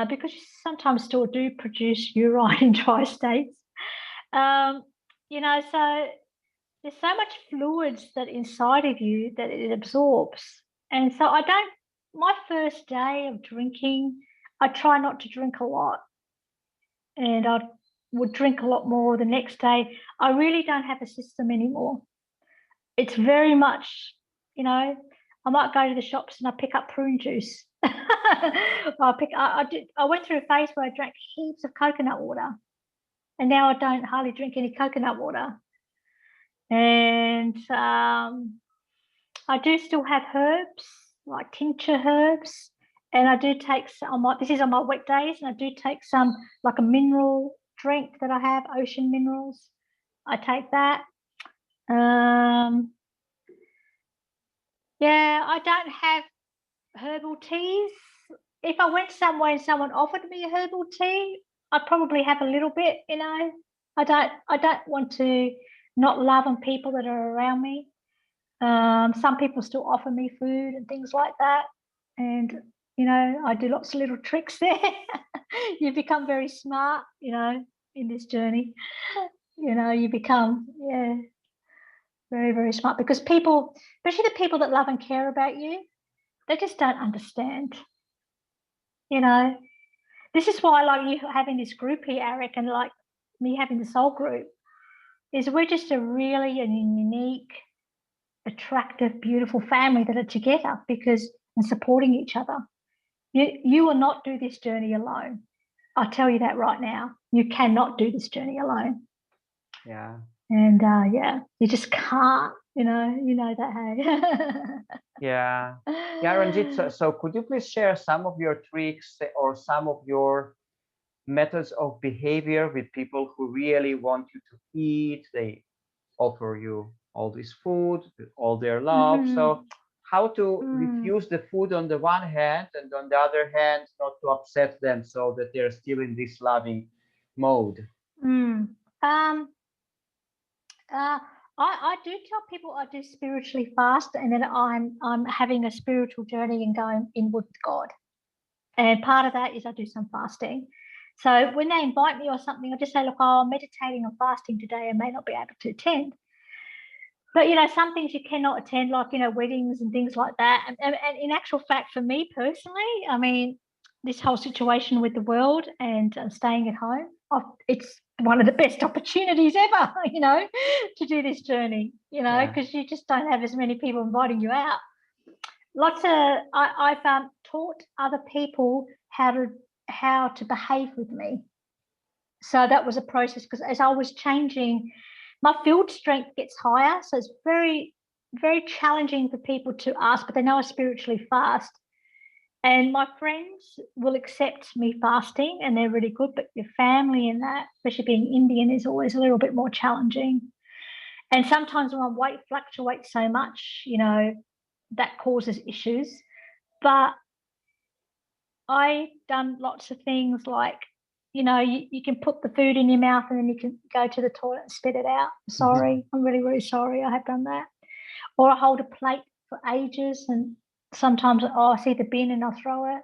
because you sometimes still do produce urine in dry states, you know, so there's so much fluids that inside of you that it absorbs. And so my first day of drinking, I try not to drink a lot. And I would drink a lot more the next day. I really don't have a system anymore. It's very much, you know, I might go to the shops and I pick up prune juice. I went through a phase where I drank heaps of coconut water, and now I don't hardly drink any coconut water. And I do still have herbs, like tincture herbs, and I do take some. This is on my wet days, and I do take some, like a mineral drink that I have, ocean minerals. I take that. Yeah, I don't have herbal teas. If I went somewhere and someone offered me a herbal tea, I'd probably have a little bit, you know. I don't want to not love on people that are around me. Some people still offer me food and things like that. And, you know, I do lots of little tricks there. You become very smart, you know, in this journey. You know, you become, very, very smart, because people, especially the people that love and care about you, they just don't understand. You know, this is why, like, you having this group here, Arik, and like me having the soul group, is we're just a really unique, attractive, beautiful family that are together because and supporting each other. You will not do this journey alone. I'll tell you that right now. You cannot do this journey alone. Yeah. And you just can't. You know that, hey. Yeah. Yeah, Ranjeet, so could you please share some of your tricks or some of your methods of behavior with people who really want you to eat? They offer you all this food, all their love. So how to refuse the food on the one hand, and on the other hand, not to upset them so that they're still in this loving mode? I do tell people I do spiritually fast, and then I'm having a spiritual journey and going inward with God. And part of that is I do some fasting. So when they invite me or something, I just say, look, I'm meditating or fasting today. I may not be able to attend. But, some things you cannot attend, like, weddings and things like that. And in actual fact, for me personally, I mean, this whole situation with the world and staying at home, it's one of the best opportunities ever, to do this journey, because you just don't have as many people inviting you out. I've taught other people how to behave with me. So that was a process, because as I was changing, my field strength gets higher. So it's very, very challenging for people to ask, but they know I spiritually fast. And my friends will accept me fasting and they're really good, but your family and that, especially being Indian, is always a little bit more challenging. And sometimes when my weight fluctuates so much, that causes issues. But I've done lots of things like, you can put the food in your mouth and then you can go to the toilet and spit it out. Sorry, I'm really, really sorry I have done that. Or I hold a plate for ages and sometimes I see the bin and I'll throw it.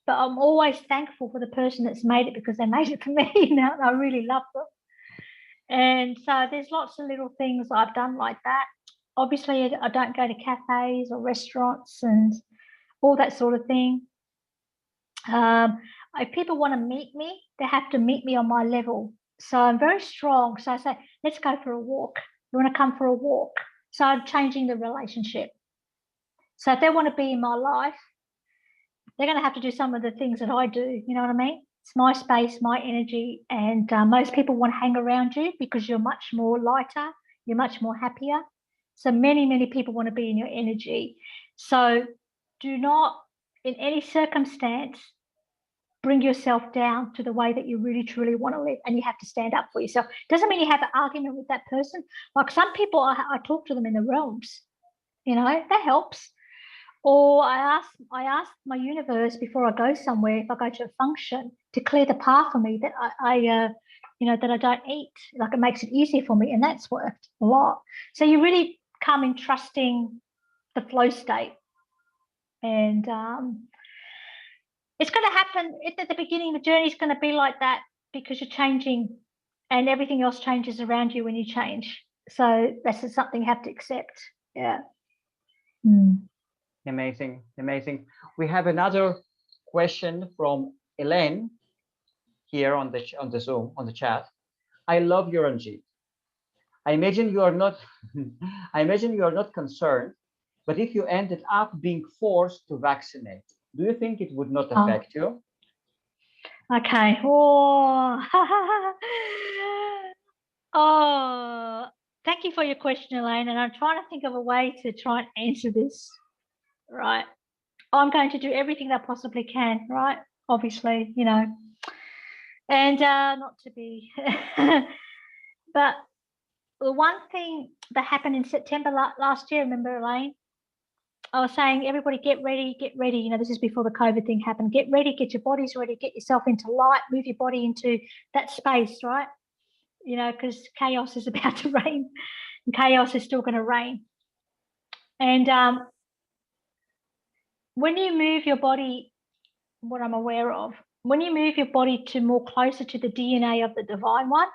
But I'm always thankful for the person that's made it, because they made it for me, and I really love them. And so there's lots of little things I've done like that. Obviously, I don't go to cafes or restaurants and all that sort of thing. If people want to meet me, they have to meet me on my level. So I'm very strong. So I say, let's go for a walk. You want to come for a walk? So I'm changing the relationship. So if they want to be in my life, they're going to have to do some of the things that I do. You know what I mean? It's my space, my energy. And most people want to hang around you because you're much more lighter. You're much more happier. So many, many people want to be in your energy. So do not, in any circumstance, bring yourself down to the way that you really truly want to live, and you have to stand up for yourself. Doesn't mean you have an argument with that person. Like some people, I talk to them in the realms, that helps. Or I ask my universe before I go somewhere, if I go to a function, to clear the path for me, that that I don't eat. Like, it makes it easier for me, and that's worked a lot. So you really come in trusting the flow state, and it's going to happen at the beginning. The journey is going to be like that because you're changing, and everything else changes around you when you change. So that's just something you have to accept. Yeah. Amazing, amazing. We have another question from Elaine here on the Zoom, on the chat. I love your Ranjeet. I imagine you are not I imagine you are not concerned, but if you ended up being forced to vaccinate, do you think it would not affect you? Okay. Oh. Oh, thank you for your question, Elaine. And I'm trying to think of a way to try and answer this. Right. I'm going to do everything that I possibly can, right? Obviously, and not to be. But the one thing that happened in September last year, remember, Elaine? I was saying, everybody get ready, get ready. This is before the COVID thing happened. Get ready, get your bodies ready, get yourself into light, move your body into that space, right? Because chaos is about to reign, and chaos is still going to reign. And when you move your body, what I'm aware of, when you move your body to more closer to the DNA of the divine one,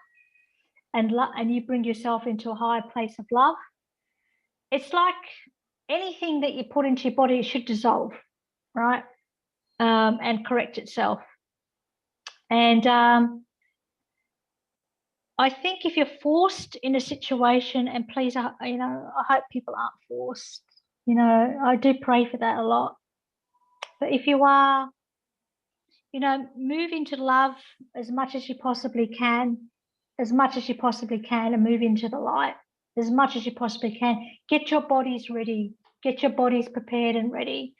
and you bring yourself into a higher place of love, it's like anything that you put into your body should dissolve, right? And correct itself. And I think if you're forced in a situation, and please, I hope people aren't forced. I do pray for that a lot. But if you are, move into love as much as you possibly can, and move into the light as much as you possibly can. Get your bodies ready. Get your bodies prepared and ready.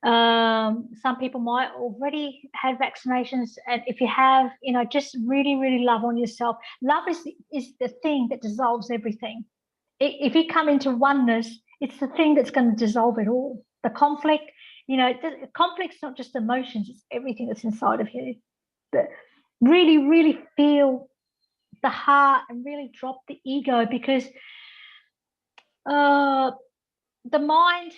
Some people might already have vaccinations, and if you have, just really, really love on yourself. Love is the thing that dissolves everything. If you come into oneness, it's the thing that's going to dissolve it all. The conflict, conflict's not just emotions, it's everything that's inside of you. But really, really feel the heart and really drop the ego, because The mind,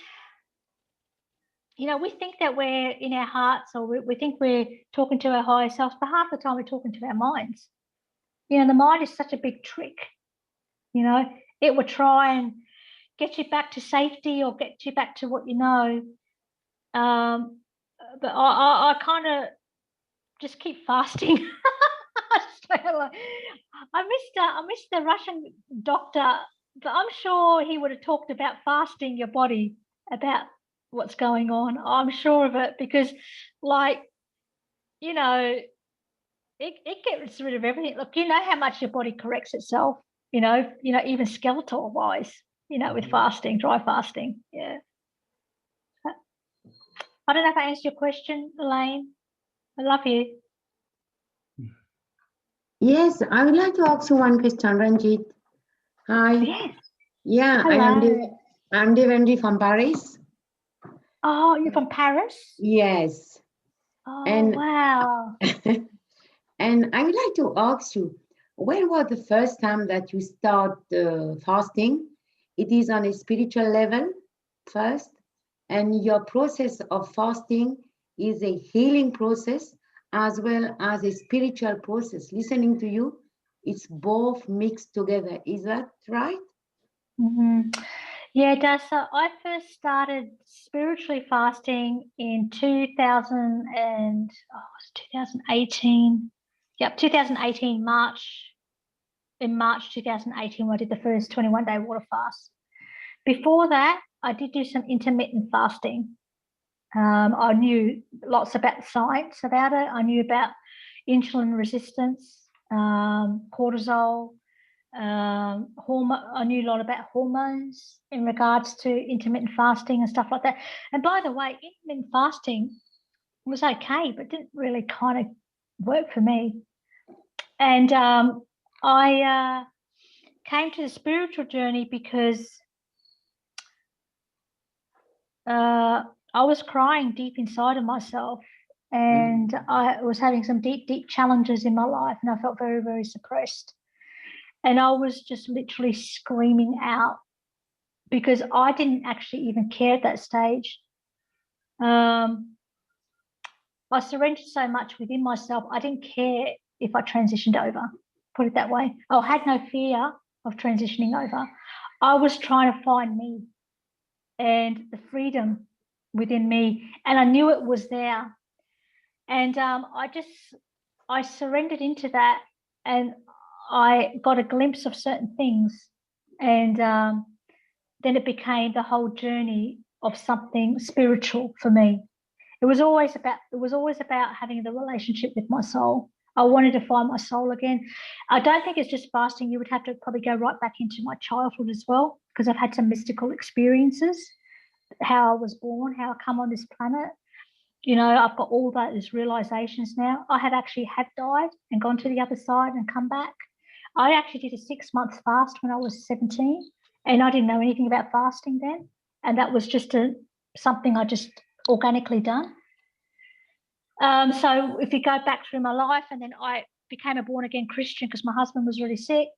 you know, we think that we're in our hearts, or we think we're talking to our higher selves, but half the time we're talking to our minds. You know, the mind is such a big trick. You know, it will try and get you back to safety or get you back to what you know. But I kind of just keep fasting. I missed the Russian doctor, but I'm sure he would have talked about fasting your body, about what's going on. I'm sure of it, because, like, you know, it gets rid of everything. Look, you know how much your body corrects itself. You know, even skeletal wise. You know, with fasting, dry fasting. Yeah. I don't know if I answered your question, Elaine. I love you. Yes, I would like to ask you one question, Ranjeet. Hi. Yes. Yeah, Hello. I'm Devendra from Paris. Oh, you're from Paris? Yes. Oh, And wow. and I would like to ask you, when was the first time that you start fasting? It is on a spiritual level first, and your process of fasting is a healing process as well as a spiritual process. Listening to you, it's both mixed together. Is that right? Yeah, it does. So I first started spiritually fasting in 2018. Yep, 2018 March. In March 2018, I did the first 21-day water fast. Before that, I did do some intermittent fasting. I knew lots about the science about it. I knew about insulin resistance, cortisol, hormone. I knew a lot about hormones in regards to intermittent fasting and stuff like that. And by the way, intermittent fasting was okay, but didn't really kind of work for me. And I came to the spiritual journey because I was crying deep inside of myself, and I was having some deep challenges in my life, and I felt very, very suppressed. And I was just literally screaming out, because I didn't actually even care at that stage. I surrendered so much within myself, I didn't care if I transitioned over, put it that way. I had no fear of transitioning over. I was trying to find me and the freedom within me, and I knew it was there. And I surrendered into that, and I got a glimpse of certain things, and then it became the whole journey of something spiritual for me. It was always about having the relationship with my soul. I wanted to find my soul again. I don't think it's just fasting. You would have to probably go right back into my childhood as well, because I've had some mystical experiences, how I was born, how I come on this planet. You know, I've got all those realizations now. I have died and gone to the other side and come back. I actually did a 6-month fast when I was 17, and I didn't know anything about fasting then. And that was just something I just organically done. So if you go back through my life, and then I became a born again Christian because my husband was really sick,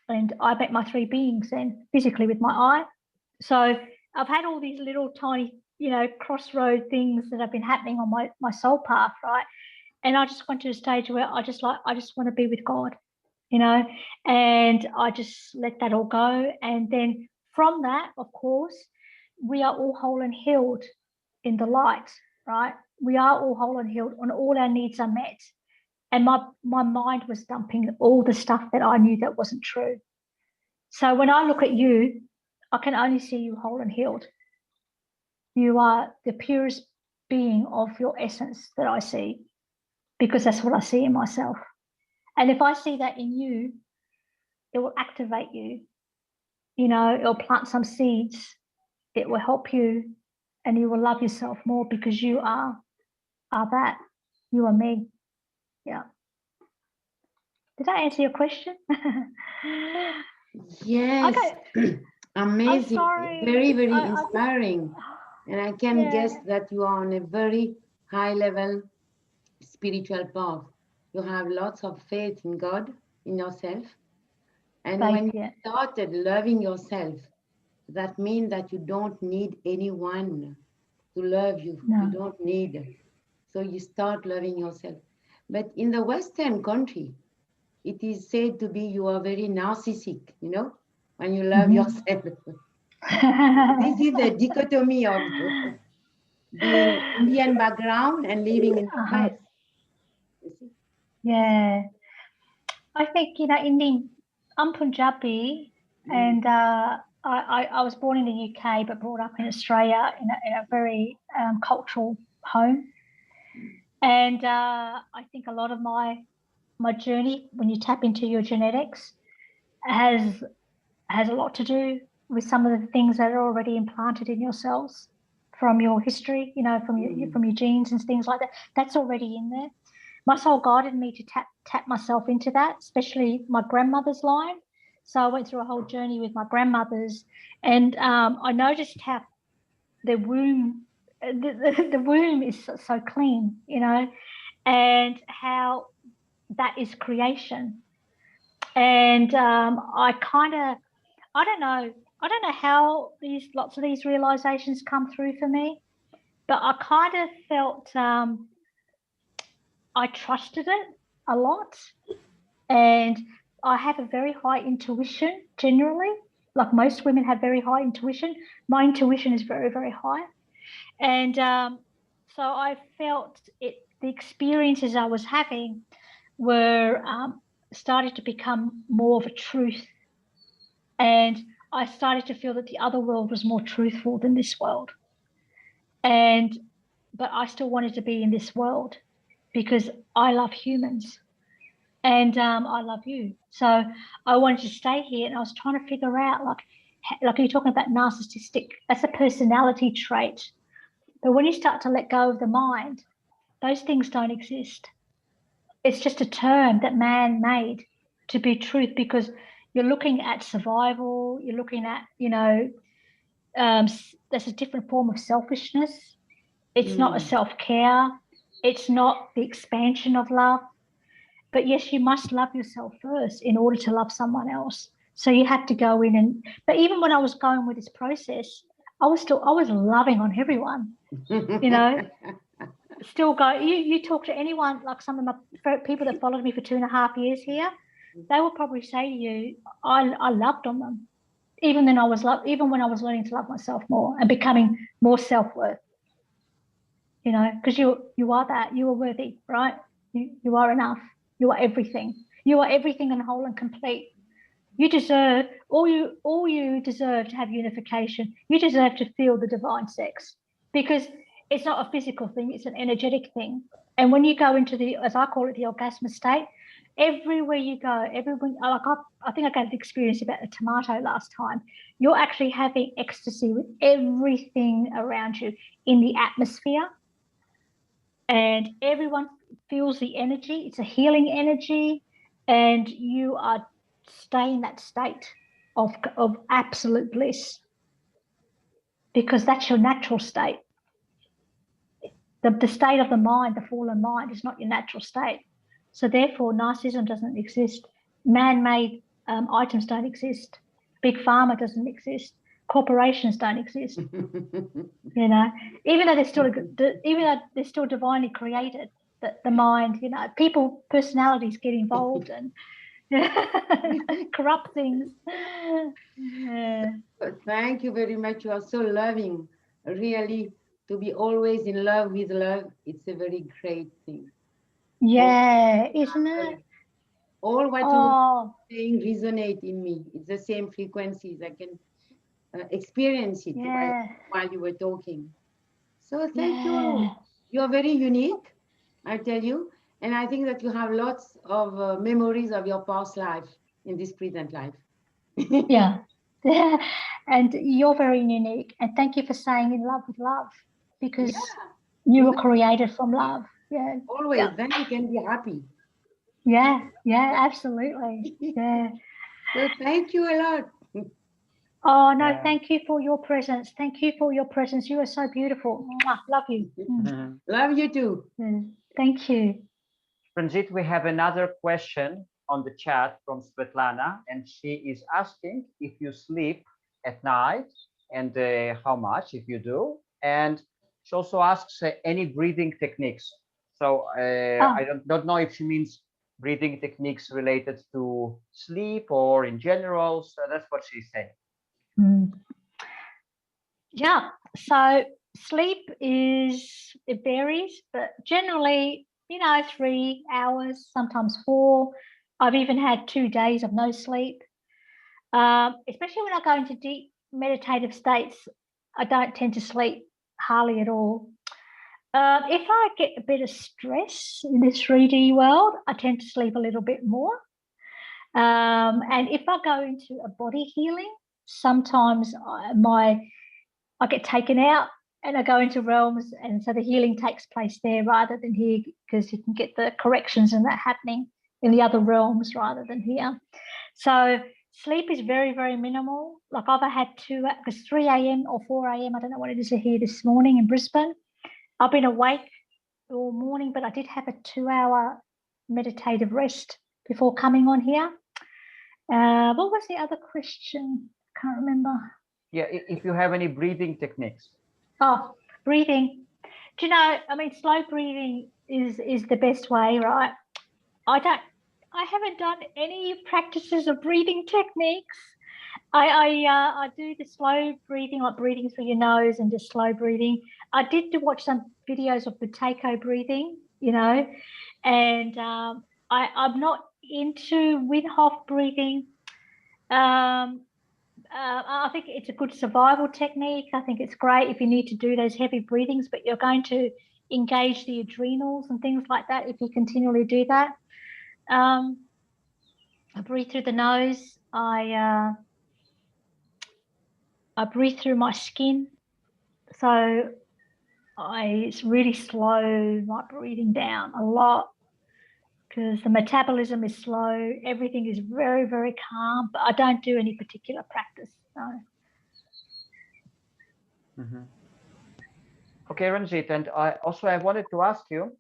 and I met my 3 beings then physically with my eye. So I've had all these little tiny, crossroad things that have been happening on my soul path, right? And I just went to a stage where I just want to be with God, and I just let that all go. And then from that, of course, we are all whole and healed in the light, right? We are all whole and healed, and all our needs are met. And my mind was dumping all the stuff that I knew that wasn't true. So when I look at you, I can only see you whole and healed. You are the purest being of your essence that I see, because that's what I see in myself. And if I see that in you, it will activate you. It'll plant some seeds. It will help you, and you will love yourself more, because you are that. You are me. Yeah. Did I answer your question? Yes. Okay. Amazing. Very, very inspiring. And I can guess that you are on a very high level spiritual path. You have lots of faith in God, in yourself. And when you started loving yourself, that means that you don't need anyone to love you. No. You don't need. So you start loving yourself. But in the Western country, it is said to be you are very narcissistic, you know, when you love yourself. This is the dichotomy of being Indian background and living in the West. You see? Yeah. I think, Indian, I'm Punjabi, and I was born in the UK but brought up in Australia in a very cultural home. And I think a lot of my journey, when you tap into your genetics, has a lot to do with some of the things that are already implanted in your cells from your history, from your genes and things like that. That's already in there. My soul guided me to tap myself into that, especially my grandmother's line. So I went through a whole journey with my grandmothers, and I noticed how the womb, the womb is so clean, and how that is creation. And I don't know how lots of these realizations come through for me, but I kind of felt I trusted it a lot, and I have a very high intuition generally. Like most women have very high intuition. My intuition is very, very high. And so I felt it. The experiences I was having were started to become more of a truth, and I started to feel that the other world was more truthful than this world. But I still wanted to be in this world because I love humans, and I love you. So I wanted to stay here, and I was trying to figure out, like you're talking about narcissistic, that's a personality trait. But when you start to let go of the mind, those things don't exist. It's just a term that man made to be truth, because you're looking at survival, you're looking at, there's a different form of selfishness. It's not a self-care. It's not the expansion of love. But yes, you must love yourself first in order to love someone else. So you have to go in but even when I was going with this process, I was loving on everyone, still go. You talk to anyone, like some of my people that followed me for 2.5 years here, they will probably say to you, I loved on them, even when I was learning to love myself more and becoming more self-worth, because you are that, you are worthy, right? You are enough. You are everything. You are everything and whole and complete. You deserve all you deserve to have unification. You deserve to feel the divine sex, because it's not a physical thing, it's an energetic thing. And when you go into the, as I call it, the orgasmic state, everywhere you go, everyone, like I think I gave the experience about the tomato last time. You're actually having ecstasy with everything around you in the atmosphere, and everyone feels the energy. It's a healing energy, and you are stay in that state of absolute bliss, because that's your natural state. The state of the mind, the fallen mind, is not your natural state. So therefore, narcissism doesn't exist. Man-made items don't exist. Big pharma doesn't exist. Corporations don't exist. Even though they're still divinely created, the mind, people, personalities get involved and corrupt things. Thank you very much. You are so loving. Really, to be always in love with love, it's a very great thing. Yeah, isn't it? All what you're saying resonate in me. It's the same frequencies. I can experience it while you were talking. So thank you. You're very unique, I tell you. And I think that you have lots of memories of your past life in this present life. Yeah. And you're very unique. And thank you for saying in love with love, because you were created from love. Yeah. Always. Then you can be happy. Yeah. Absolutely. Yeah. So thank you a lot. Oh, no, thank you for your presence. Thank you for your presence. You are so beautiful. Love you. Love you too. Thank you. Ranjeet, we have another question on the chat from Svetlana, and she is asking, if you sleep, at night, and how much if you do. And she also asks any breathing techniques. So I don't know if she means breathing techniques related to sleep or in general. So that's what she's saying. Yeah. So sleep it varies, but generally, 3 hours, sometimes 4. I've even had 2 days of no sleep. Especially when I go into deep meditative states, I don't tend to sleep hardly at all. If I get a bit of stress in this 3D world, I tend to sleep a little bit more. And if I go into a body healing, sometimes I get taken out and I go into realms, and so the healing takes place there rather than here, because you can get the corrections and that happening in the other realms rather than here. So sleep is very, very minimal. Like I've had 3 a.m. or 4 a.m. I don't know what it is here this morning in Brisbane. I've been awake all morning, but I did have a 2-hour meditative rest before coming on here. What was the other question? I can't remember. Yeah, if you have any breathing techniques. Oh, breathing. Do you know, I mean, slow breathing is the best way, right? I haven't done any practices of breathing techniques. I do the slow breathing, like breathing through your nose and just slow breathing. I did watch some videos of potato breathing, and I'm not into Wim Hof breathing. I think it's a good survival technique. I think it's great if you need to do those heavy breathings, but you're going to engage the adrenals and things like that if you continually do that. I breathe through the nose. I breathe through my skin. So it's really slow my breathing down a lot, because the metabolism is slow. Everything is very, very calm, but I don't do any particular practice. No. Okay, Ranjeet, and I wanted to ask you,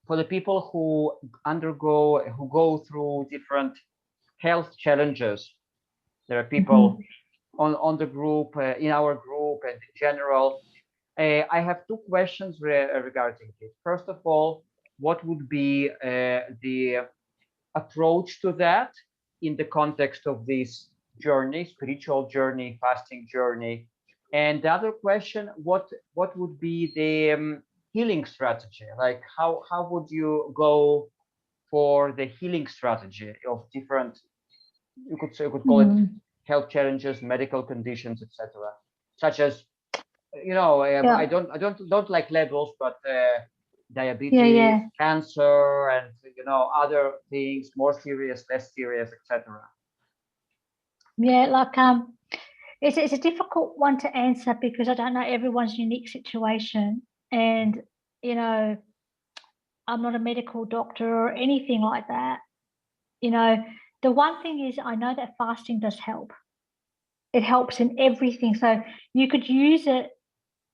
for the people who go through different health challenges, there are people on the group, in our group, and in general. I have 2 questions regarding this. First of all, what would be the approach to that in the context of this journey, spiritual journey, fasting journey? And the other question, what would be the healing strategy? Like how would you go for the healing strategy of different, you could call it health challenges, medical conditions, etc., such as, I don't like labels, but diabetes, cancer, and other things, more serious, less serious, etc. Yeah, like it's a difficult one to answer, because I don't know everyone's unique situation, and I'm not a medical doctor or anything like that. The one thing is, I know that fasting does help. It helps in everything. So you could use it,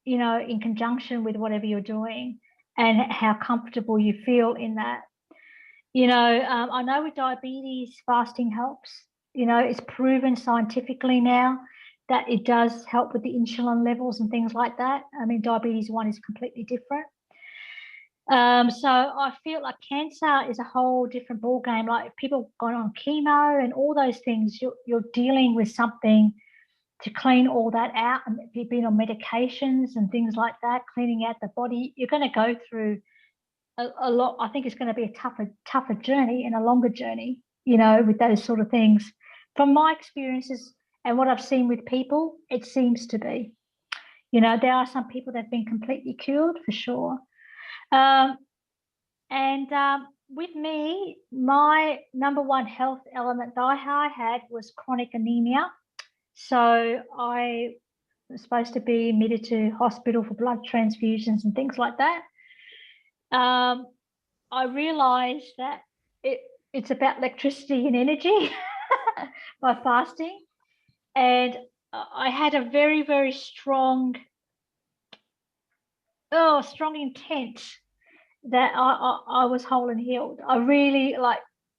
in conjunction with whatever you're doing and how comfortable you feel in that. I know with diabetes, fasting helps. It's proven scientifically now that it does help with the insulin levels and things like that. I mean, diabetes 1 is completely different. So I feel like cancer is a whole different ballgame. Like if people gone on chemo and all those things, you're dealing with something to clean all that out. And if you've been on medications and things like that, cleaning out the body, you're going to go through a lot. I think it's going to be a tougher journey and a longer journey, with those sort of things. From my experiences and what I've seen with people, it seems to be. There are some people that have been completely cured, for sure. With me, my number one health element that I had was chronic anemia. So I was supposed to be admitted to hospital for blood transfusions and things like that. I realized that it's about electricity and energy by fasting. And I had a very, very strong intent that I was whole and healed. I really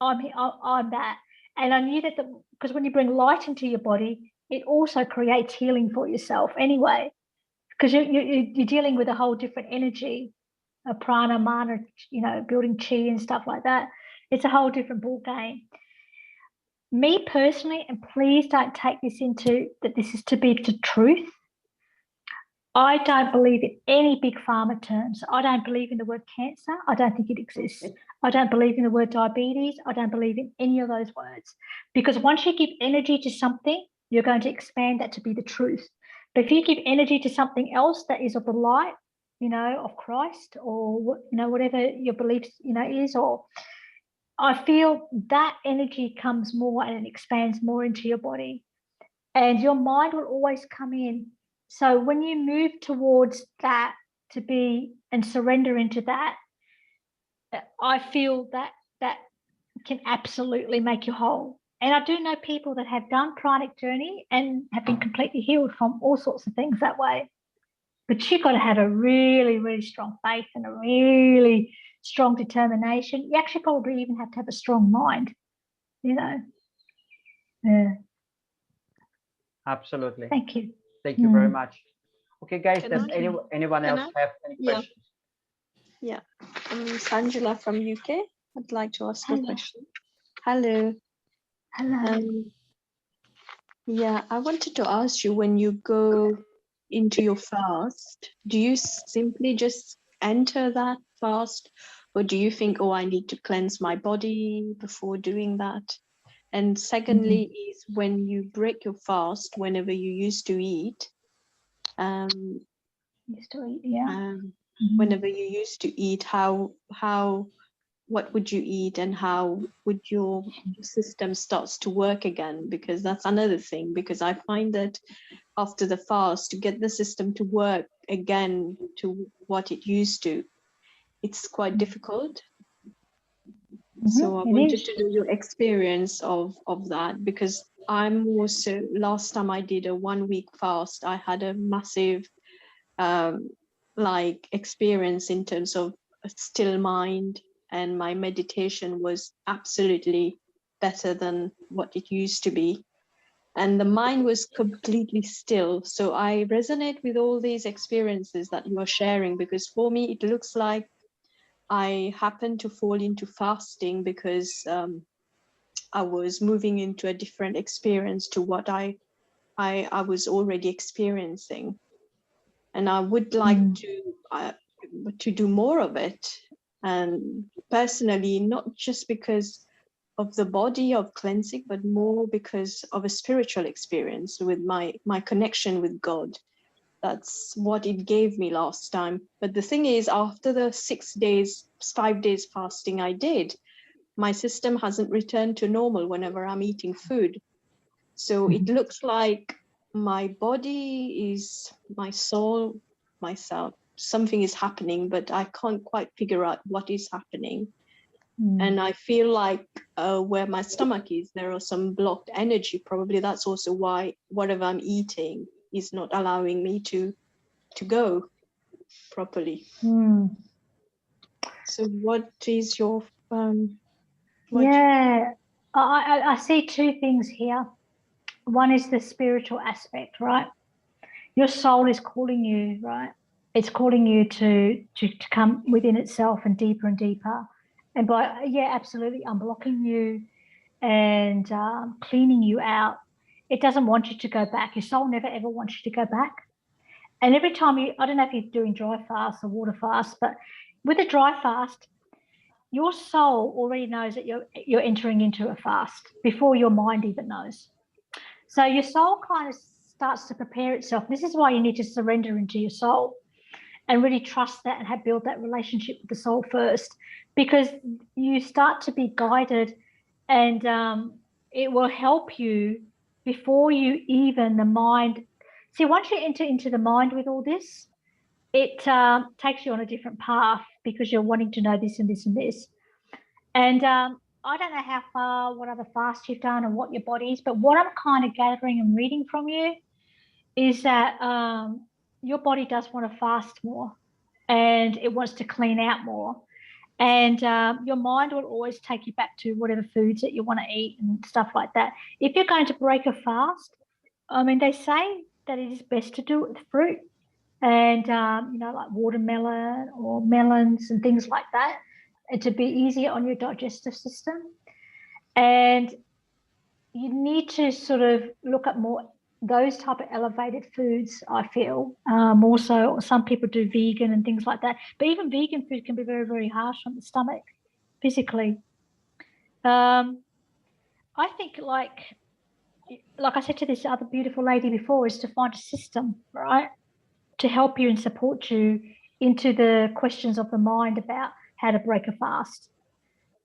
I'm that. And I knew that because when you bring light into your body, it also creates healing for yourself anyway, because you're dealing with a whole different energy, a prana, mana, you know, building chi and stuff like that. It's a whole different ball game. Me personally, and please don't take this into that this is to be the truth, I don't believe in any big pharma terms. I don't believe in the word cancer. I don't think it exists. I don't believe in the word diabetes. I don't believe in any of those words. Because once you give energy to something, you're going to expand that to be the truth. But if you give energy to something else that is of the light, you know, of Christ, or, you know, whatever your beliefs, you know, is, or I feel that energy comes more and it expands more into your body. And your mind will always come in. So when you move towards that to be and surrender into that, I feel that that can absolutely make you whole. And I do know people that have done pranic journey and have been completely healed from all sorts of things that way. But you've got to have a really, really strong faith and a really strong determination. You actually probably even have to have a strong mind, you know. Yeah. Absolutely. Thank you. Thank you very much. Okay, guys, Can does I- anyone can else I? have any Yeah. questions? Yeah, I'm Sanjula from UK. I'd like to ask a Hello. question. Hello. Hello. Yeah, I wanted to ask you, when you go into your fast, do you simply just enter that fast, or do you think, oh, I need to cleanse my body before doing that? And secondly, is when you break your fast, whenever you used to eat, Used to eat, yeah. whenever you used to eat, what would you eat, and how would your system starts to work again? Because that's another thing, because I find that after the fast, to get the system to work again to what it used to, it's quite difficult. So I wanted to know your experience of that, because I'm also, last time I did a 1 week fast, I had a massive like experience in terms of a still mind, and my meditation was absolutely better than what it used to be, and the mind was completely still. So I resonate with all these experiences that you are sharing, because for me it looks like I happened to fall into fasting because I was moving into a different experience to what I was already experiencing, and I would like to do more of it. And personally, not just because of the body of cleansing, but more because of a spiritual experience with my connection with God. That's what it gave me last time. But the thing is, after the 5 days fasting I did, my system hasn't returned to normal whenever I'm eating food. So it looks like my body is my soul, myself. Something is happening, but I can't quite figure out what is happening. And I feel like where my stomach is, there are some blocked energy. Probably that's also why whatever I'm eating is not allowing me to go properly. So what is your Yeah, I see two things here. One is the spiritual aspect, right? Your soul is calling you, right? It's calling you to come within itself and deeper. And by, yeah, absolutely unblocking you and cleaning you out. It doesn't want you to go back. Your soul never ever wants you to go back. And every time I don't know if you're doing dry fast or water fast, but with a dry fast, your soul already knows that you're entering into a fast before your mind even knows. So your soul kind of starts to prepare itself. This is why you need to surrender into your soul and really trust that and build that relationship with the soul first, because you start to be guided, and it will help you before you even the mind. See, once you enter into the mind with all this, it takes you on a different path, because you're wanting to know this and this and this. And I don't know how far, what other fasts you've done and what your body is, but what I'm kind of gathering and reading from you is that your body does want to fast more, and it wants to clean out more. And your mind will always take you back to whatever foods that you want to eat and stuff like that. If you're going to break a fast, I mean, they say that it is best to do it with fruit and, like watermelon or melons and things like that, and to be easier on your digestive system. And you need to sort of look at more those type of elevated foods, I feel, more so. Some people do vegan and things like that, but even vegan food can be very, very harsh on the stomach physically. I think like I said to this other beautiful lady before, is to find a system, right, to help you and support you into the questions of the mind about how to break a fast.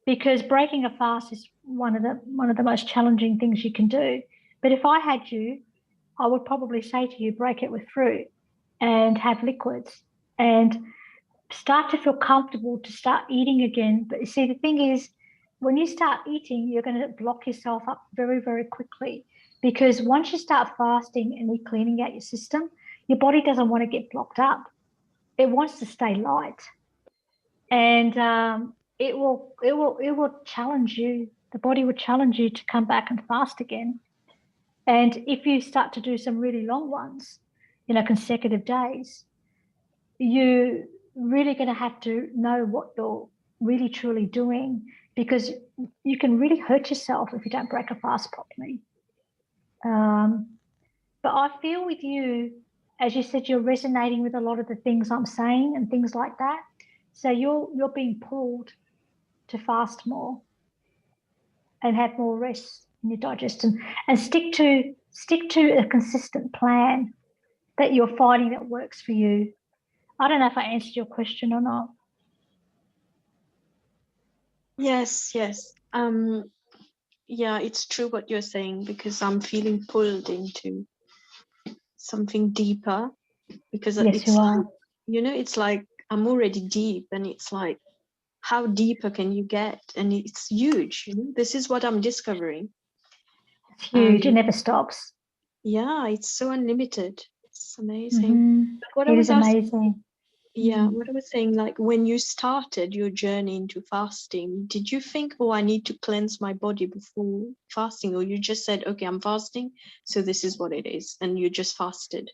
Because breaking a fast is one of the most challenging things you can do. But if I had you, I would probably say to you, break it with fruit and have liquids and start to feel comfortable to start eating again. But you see, the thing is, when you start eating, you're going to block yourself up very, very quickly, because once you start fasting and you're cleaning out your system, your body doesn't want to get blocked up. It wants to stay light, and it will challenge you. The body will challenge you to come back and fast again. And if you start to do some really long ones, consecutive days, you really going to have to know what you're really truly doing, because you can really hurt yourself if you don't break a fast properly. But I feel with you, as you said, you're resonating with a lot of the things I'm saying and things like that. So you're being pulled to fast more and have more rest in your digestion, and stick to a consistent plan that you're finding that works for you. I don't know if I answered your question or not. Yes. Yeah, it's true what you're saying, because I'm feeling pulled into something deeper, because Yes, it's you are. it's like I'm already deep, and it's like, how deeper can you get? And it's huge. This is what I'm discovering. It's huge. It never stops. Yeah, it's so unlimited. It's amazing. Mm-hmm. But what It I was is amazing. Yeah, what I was saying, like when you started your journey into fasting, did you think, oh, I need to cleanse my body before fasting? Or you just said, okay, I'm fasting, so this is what it is, and you just fasted?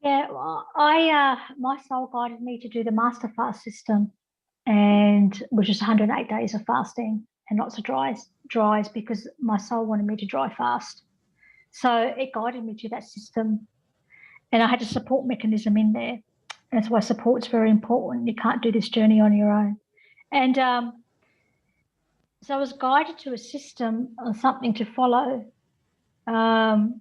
Yeah, well, my soul guided me to do the master fast system, and which is 108 days of fasting and lots of dries, because my soul wanted me to dry fast. So it guided me to that system, and I had a support mechanism in there. And that's why support's very important. You can't do this journey on your own. And so I was guided to a system or something to follow, and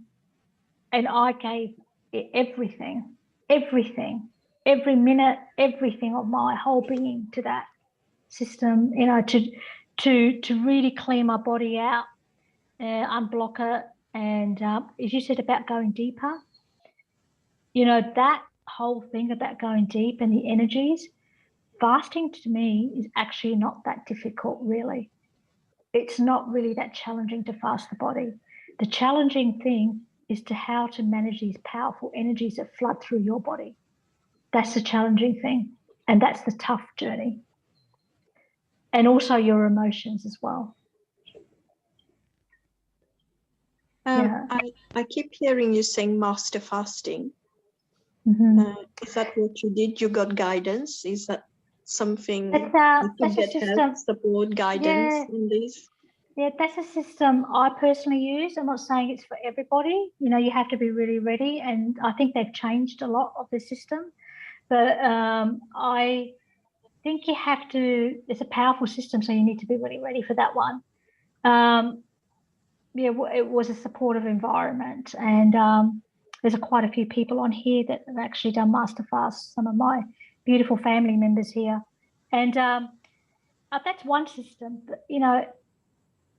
I gave it everything, every minute, everything of my whole being to that system, to really clear my body out, unblock it. And as you said about going deeper, that whole thing about going deep and the energies, fasting to me is actually not that difficult, really. It's not really that challenging to fast the body. The challenging thing is how to manage these powerful energies that flood through your body. That's the challenging thing, and that's the tough journey. And also your emotions as well. Yeah. I keep hearing you saying master fasting. Mm-hmm. Is that what you did? You got guidance? Is that something that's a system. Help, support, guidance in this? Yeah, that's a system I personally use. I'm not saying it's for everybody. You have to be really ready, and I think they've changed a lot of the system. But I think you have to. It's a powerful system, so you need to be really ready for that one. It was a supportive environment, and there's quite a few people on here that have actually done master fast. Some of my beautiful family members here, and that's one system. But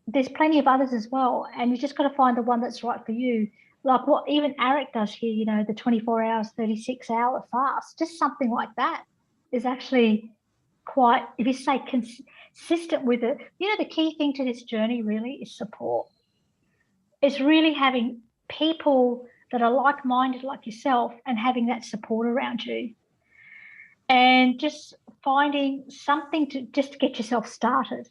there's plenty of others as well, and you just got to find the one that's right for you. Like what even Arik does here, the 24 hours, 36-hour fast, just something like that is actually quite, if you say consistent with it. The key thing to this journey really is support. It's really having people that are like-minded like yourself and having that support around you, and just finding something to just get yourself started.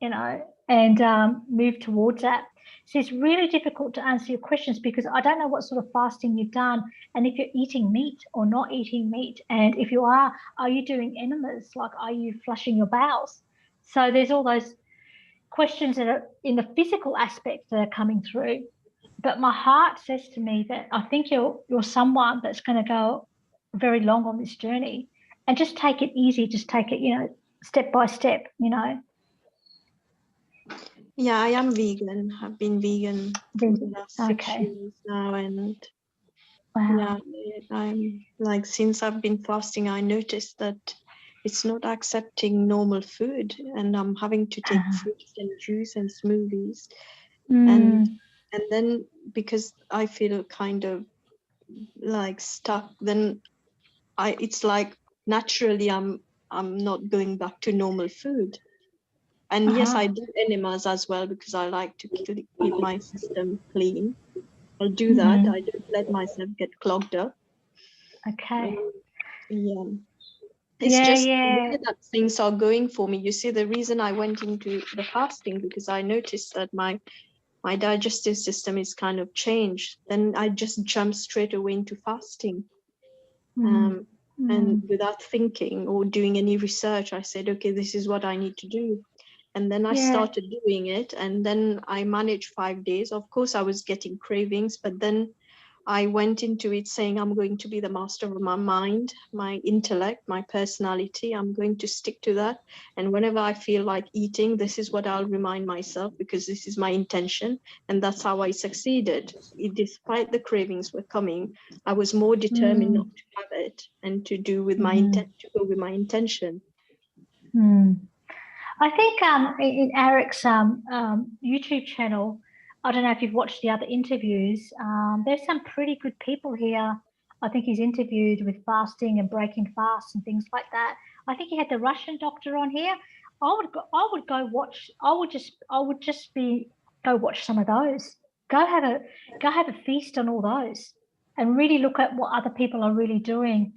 you know, and move towards that. So it's really difficult to answer your questions because I don't know what sort of fasting you've done and if you're eating meat or not eating meat. And if you are you doing enemas? Like, are you flushing your bowels? So there's all those questions that are in the physical aspect that are coming through. But my heart says to me that I think you're someone that's going to go very long on this journey, and just take it easy. Just take it, you know, step by step, you know. Yeah, I am vegan. I've been vegan for the last 6 Okay. years now, and Wow. yeah, I'm like, since I've been fasting, I noticed that it's not accepting normal food, and I'm having to take fruits and juice and smoothies, and then because I feel kind of like stuck, then it's like naturally I'm not going back to normal food. And yes, I do enemas as well because I like to keep my system clean. I'll do that. I don't let myself get clogged up. Okay. Yeah. It's just the way that things are going for me. You see, the reason I went into the fasting, because I noticed that my digestive system is kind of changed. Then I just jumped straight away into fasting. And without thinking or doing any research, I said, okay, this is what I need to do. And then I started doing it, and then I managed 5 days. Of course, I was getting cravings, but then I went into it saying, I'm going to be the master of my mind, my intellect, my personality. I'm going to stick to that. And whenever I feel like eating, this is what I'll remind myself, because this is my intention. And that's how I succeeded. Despite the cravings were coming, I was more determined not to have it and to do with my intent, to go with my intention. I think in Arik's YouTube channel, I don't know if you've watched the other interviews, there's some pretty good people here. I think he's interviewed with fasting and breaking fasts and things like that. I think he had the Russian doctor on here. I would go watch. I would just go watch some of those. Go have a feast on all those, and really look at what other people are really doing,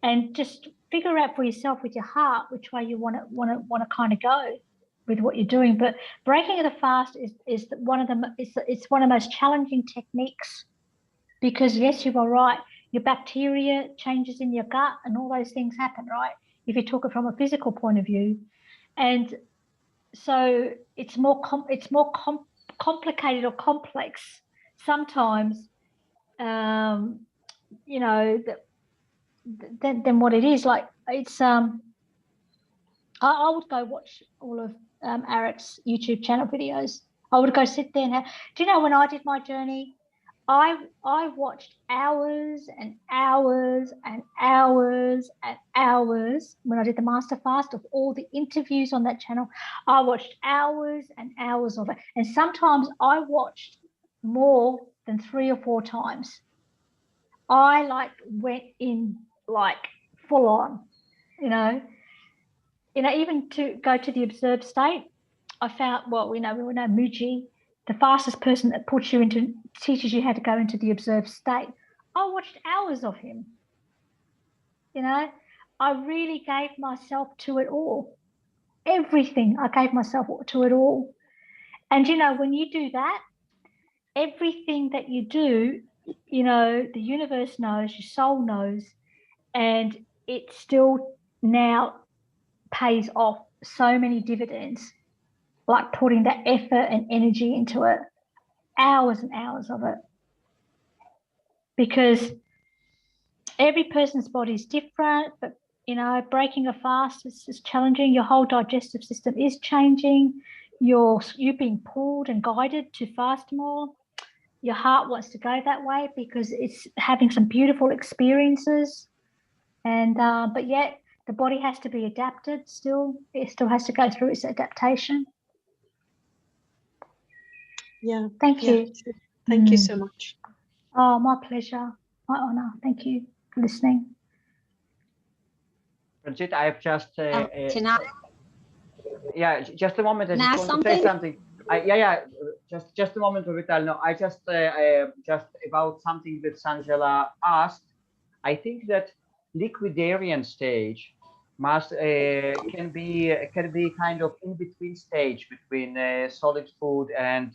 and just figure out for yourself with your heart which way you want to kind of go with what you're doing. But breaking of the fast is one of the it's one of the most challenging techniques, because yes, you are right, your bacteria changes in your gut and all those things happen, right, if you talk it from a physical point of view. And so it's more complicated or complex sometimes, you know, than what it is. Like, it's I would go watch all of Arik's YouTube channel videos. I would go sit there and do you know, when I did my journey, I watched hours and hours and hours and hours when I did the master fast of all the interviews on that channel. I watched hours and hours of it, and sometimes I watched more than 3 or 4 times. I went in full on, you know, even to go to the observed state. I found, well, we know Muji, the fastest person that teaches you how to go into the observed state. I watched hours of him. You know, I really gave myself to it all. Everything, I gave myself to it all. And, you know, when you do that, everything that you do, you know, the universe knows, your soul knows, and it still now pays off so many dividends, like putting that effort and energy into it, hours and hours of it. Because every person's body is different, but, you know, breaking a fast is challenging. Your whole digestive system is changing. You're being pulled and guided to fast more. Your heart wants to go that way because it's having some beautiful experiences. And but yet the body has to be adapted still. It still has to go through its adaptation. Yeah. Thank you. Thank you so much. Oh, my pleasure. My honor. Thank you for listening. Ranjeet, I have just Can I yeah, just a moment. I just want something? to say something. Just a moment, Vital. No, I just about something that Sanjala asked. I think that liquidarian stage must can be kind of in between stage between solid food and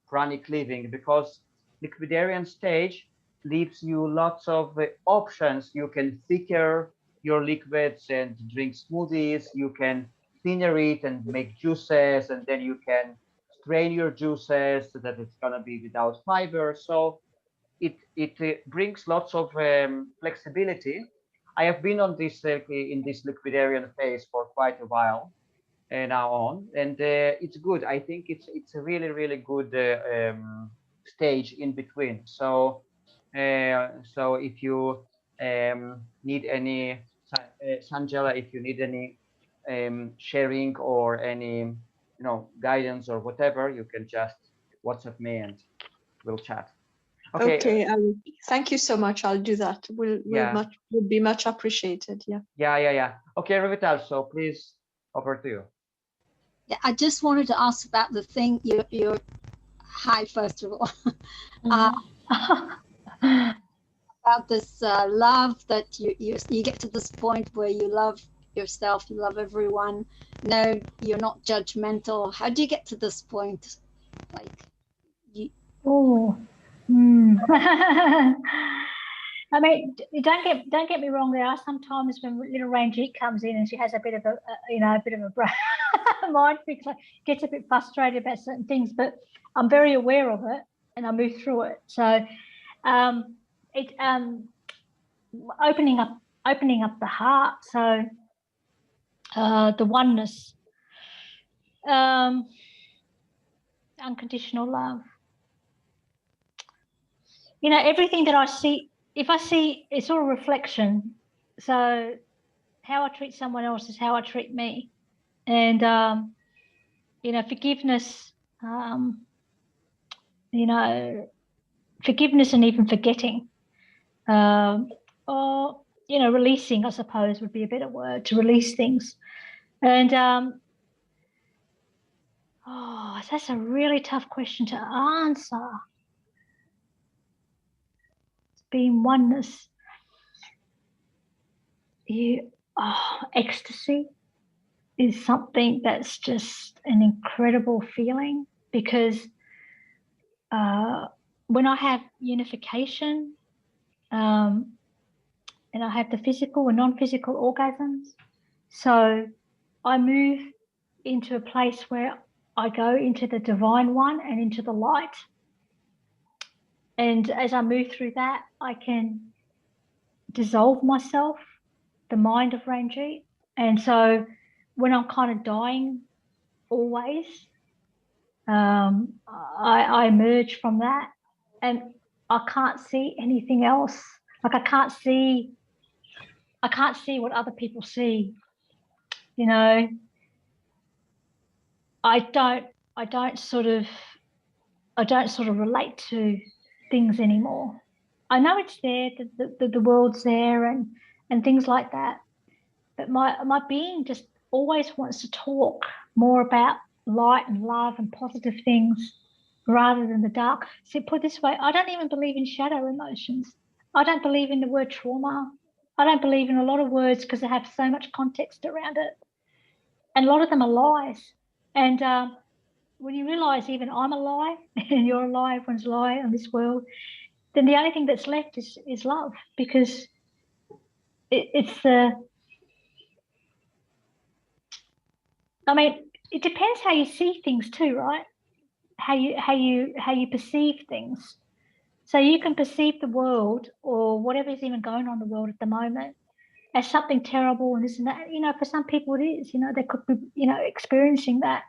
pranic living, because liquidarian stage leaves you lots of options. You can thicker your liquids and drink smoothies. You can thinner it and make juices, and then you can strain your juices so that it's gonna be without fiber. So it brings lots of flexibility. I have been on this in this liquidarian phase for quite a while now on, and it's good. I think it's a really good stage in between. So so if you need any Sanjela, if you need any sharing or any guidance or whatever, you can just WhatsApp me and we'll chat. Okay. Okay, thank you so much. I'll do that. Would be much appreciated. Yeah. Yeah. Okay, Revital. So please, over to you. Yeah, I just wanted to ask about the thing you're hi, first of all. About this love that you get to this point where you love yourself, you love everyone. No, you're not judgmental. How do you get to this point? Like you. Oh. I mean, don't get me wrong. There are some times when little Ranjeet comes in and she has a bit of a mind fix, like gets a bit frustrated about certain things, but I'm very aware of it and I move through it. So, opening up the heart. So, the oneness, unconditional love. Everything that I see, if I see, it's all a reflection. So how I treat someone else is how I treat me. And, forgiveness, forgiveness and even forgetting, or, releasing, I suppose, would be a better word, to release things. And, that's a really tough question to answer. Being oneness. Ecstasy is something that's just an incredible feeling, because when I have unification, and I have the physical and non-physical orgasms, so I move into a place where I go into the divine one and into the light. And as I move through that, I can dissolve myself, the mind of Ranjeet. And so when I'm kind of dying always, I emerge from that, and I can't see anything else. Like I can't see what other people see. I don't sort of relate to things anymore. I know it's there, the world's there, and things like that. But my being just always wants to talk more about light and love and positive things rather than the dark. So put it this way, I don't even believe in shadow emotions. I don't believe in the word trauma. I don't believe in a lot of words because they have so much context around it. And a lot of them are lies. And when you realize even I'm a lie and you're a lie, everyone's a lie in this world, then the only thing that's left is love, because it's the it depends how you see things too, right? How you perceive things. So you can perceive the world or whatever's even going on in the world at the moment as something terrible and this and that. For some people it is. They could be experiencing that.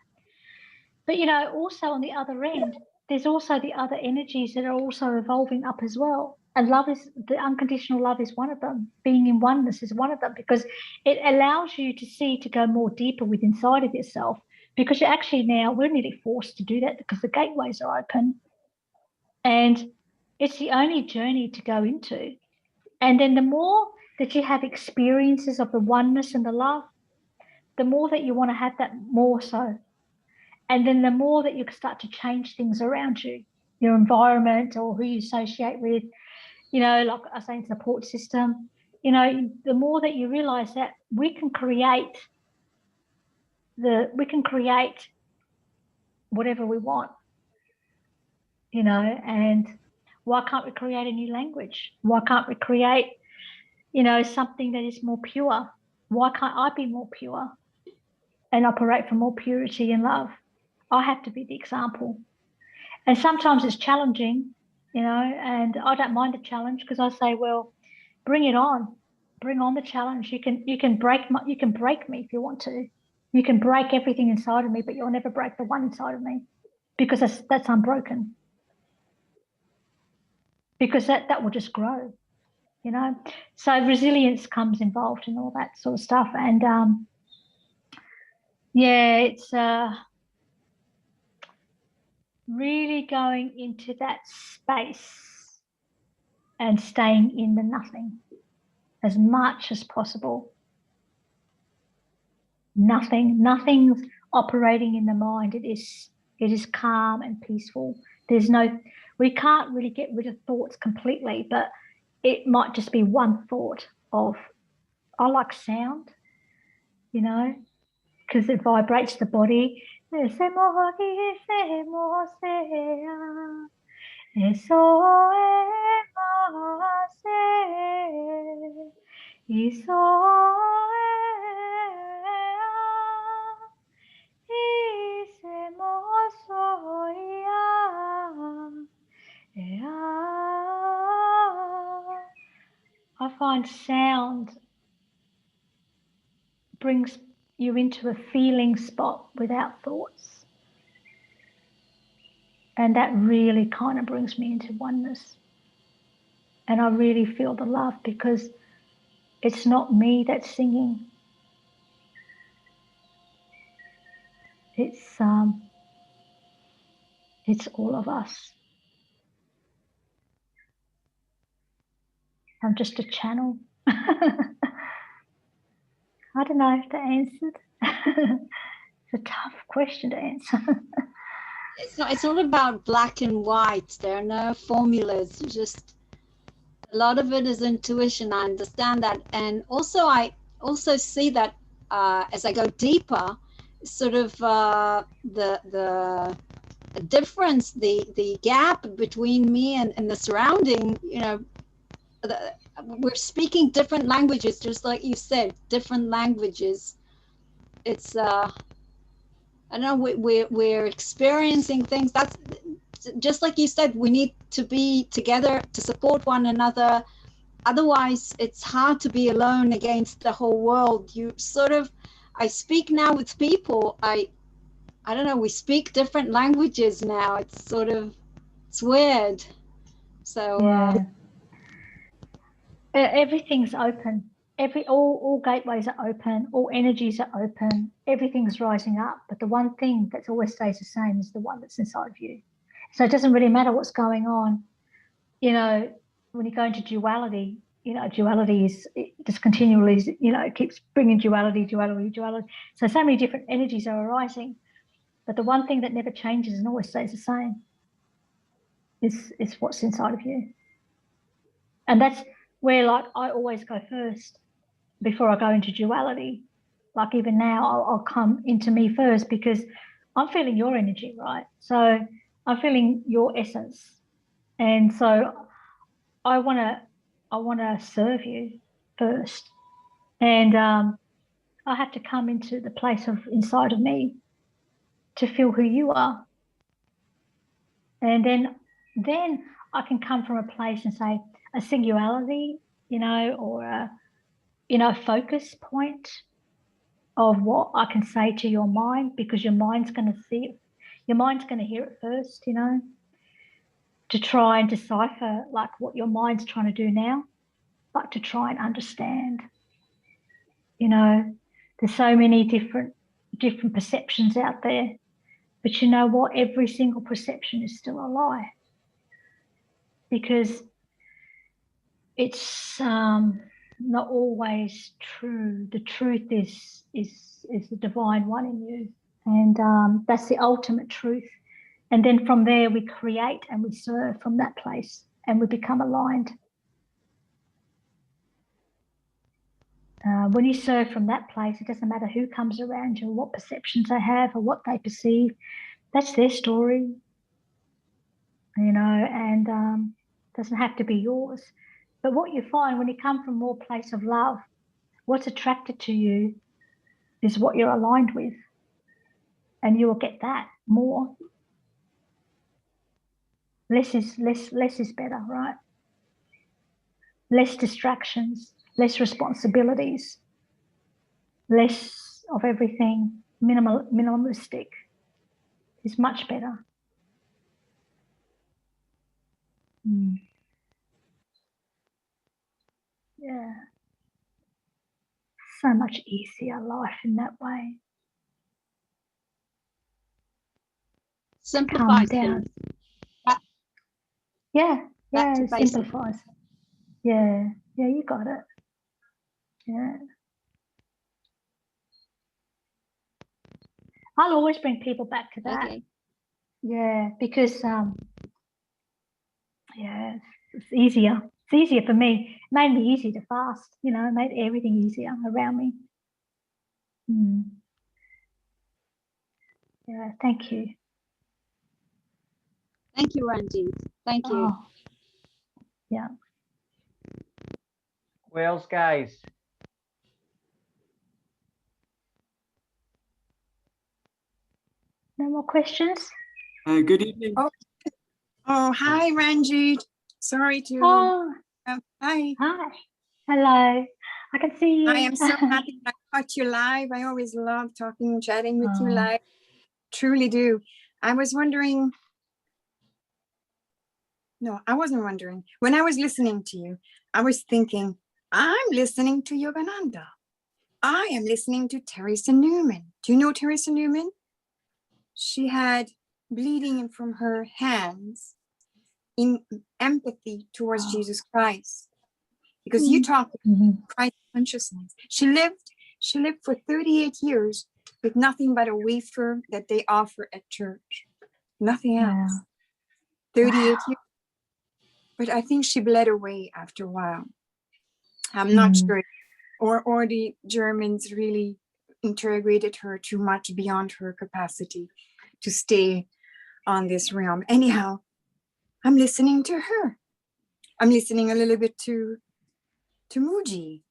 But also on the other end, there's also the other energies that are also evolving up as well. And love is the unconditional love is one of them. Being in oneness is one of them, because it allows you to go more deeper within inside of yourself. Because you're actually we're nearly forced to do that because the gateways are open. And it's the only journey to go into. And then the more that you have experiences of the oneness and the love, the more that you want to have that more so. And then the more that you start to change things around you, your environment or who you associate with, like I say, support system, you know, the more that you realize that we can create whatever we want, you know, and why can't we create a new language? Why can't we create, you know, something that is more pure? Why can't I be more pure and operate from more purity and love? I have to be the example. And sometimes it's challenging, you know, and I don't mind the challenge, because I say, well, bring it on. Bring on the challenge. You can break me if you want to. You can break everything inside of me, but you'll never break the one inside of me, because that's unbroken. Because that will just grow, you know. So resilience comes involved in all that sort of stuff. And yeah, it's really going into that space and staying in the nothing as much as possible. Nothing's operating in the mind. It is calm and peaceful. We can't really get rid of thoughts completely, but it might just be one thought of, I like sound, you know, because it vibrates the body. I find sound brings you into a feeling spot without thoughts. And that really kind of brings me into oneness. And I really feel the love, because it's not me that's singing. It's all of us. I'm just a channel. I don't know if that answered. It's a tough question to answer. It's not about black and white. There are no formulas. Just a lot of it is intuition. I understand that, and also I also see that as I go deeper, sort of the difference, the gap between me and the surrounding. You know, we're speaking different languages, just like you said, different languages. It's I don't know, we're experiencing things. That's just like you said, we need to be together to support one another. Otherwise, it's hard to be alone against the whole world. You sort of, I speak now with people. I don't know, we speak different languages now. It's sort of, it's weird. So yeah. Everything's open. All gateways are open. All energies are open. Everything's rising up. But the one thing that always stays the same is the one that's inside of you. So it doesn't really matter what's going on. You know, when you go into duality, you know, duality is, it just continually, you know, it keeps bringing duality. So many different energies are arising. But the one thing that never changes and always stays the same is what's inside of you. And that's where, like, I always go first before I go into duality. Like even now, I'll come into me first, because I'm feeling your energy, right? So I'm feeling your essence. And so I want to serve you first. And I have to come into the place of inside of me to feel who you are. And then I can come from a place and say a singularity, you know, or a, you know, focus point of what I can say to your mind, because your mind's going to see it. Your mind's going to hear it first, you know, to try and decipher like what your mind's trying to do now, but to try and understand. You know, there's so many different perceptions out there, but you know what? Every single perception is still a lie, because it's not always true. The truth is the divine one in you, and that's the ultimate truth. And then from there we create and we serve from that place, and we become aligned. When you serve from that place, it doesn't matter who comes around you, or what perceptions they have, or what they perceive. That's their story, and doesn't have to be yours. But what you find when you come from more place of love, what's attracted to you is what you're aligned with, and you will get that more. Less is better, right? Less distractions, less responsibilities, less of everything, minimalistic is much better. Yeah. So much easier life in that way. Simplifies down. things. Yeah, Back to it basics. simplifies. Yeah, you got it. Yeah. I'll always bring people back to that. Okay. Yeah, because it's easier. It's easier for me. It made me easy to fast, it made everything easier around me. Yeah, thank you. Thank you, Ranjeet. Thank you. Oh, yeah. Who else, guys? No more questions? Good evening. Oh, hi, Ranjeet. Sorry to. Oh, hi. hi. Hello. I can see you. I am so happy I caught you live. I always love talking, chatting with you live. Truly do. I was wondering. No, I wasn't wondering. When I was listening to you, I was thinking, I'm listening to Yogananda. I am listening to Teresa Newman. Do you know Teresa Newman? She had bleeding from her hands in empathy towards Jesus Christ. Because you talk about Christ consciousness. She lived for 38 years with nothing but a wafer that they offer at church. Nothing else. 38 years. But I think she bled away after a while. I'm not sure. Or the Germans really interrogated her too much beyond her capacity to stay on this realm. Anyhow, I'm listening to her. I'm listening a little bit to Muji,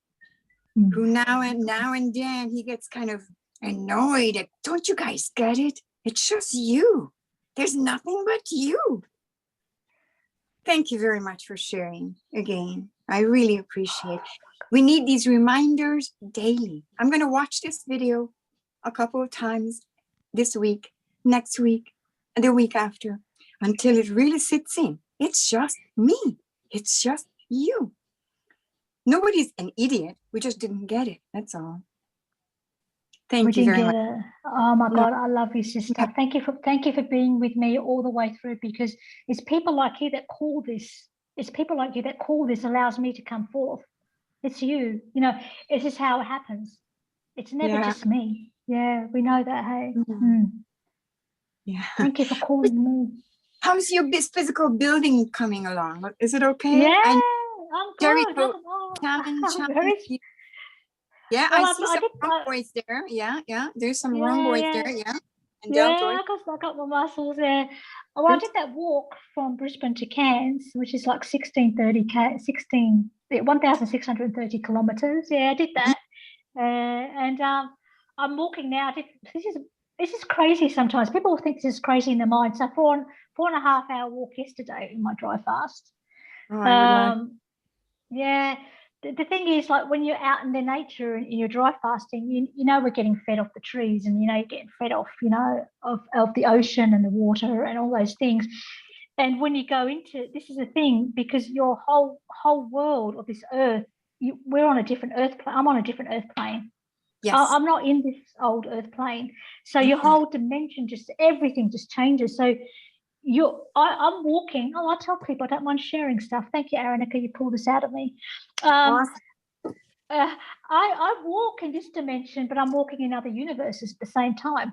who now and then he gets kind of annoyed at, don't you guys get it? It's just you. There's nothing but you. Thank you very much for sharing again. I really appreciate it. We need these reminders daily. I'm going to watch this video a couple of times this week, next week, and the week after, until it really sits in. It's just me. It's just you. Nobody's an idiot. We just didn't get it. That's all. Thank you very much. Oh my God, I love you, sister. Thank you for being with me all the way through, because it's people like you that call this. It's people like you that call this allows me to come forth. It's you. It's just how it happens. It's never just me. Yeah, we know that. Hey. Yeah. Thank you for calling me. How's your physical building coming along? Is it okay? Yeah, I'm good. Challenge. Yeah, well, I see some rhomboids there. Yeah. There's some rhomboids there. Yeah. And deltoid. I got my muscles there. Well, I did that walk from Brisbane to Cairns, which is like 1,630 kilometers. Yeah, I did that. And I'm walking now. This is crazy sometimes. People think this is crazy in their mind. So 4.5 hour walk yesterday in my dry fast. Yeah. The thing is, like when you're out in the nature and you're dry fasting, we're getting fed off the trees, and you're getting fed off, of the ocean and the water and all those things. And when you go into this is a thing, because your whole world of this earth, we're on a different earth plane. I'm on a different earth plane. Yes. I'm not in this old earth plane. So your whole dimension, everything just changes. So I'm walking. I tell people I don't mind sharing stuff. Thank you, Anika. You pulled this out of me. Awesome. I walk in this dimension, but I'm walking in other universes at the same time.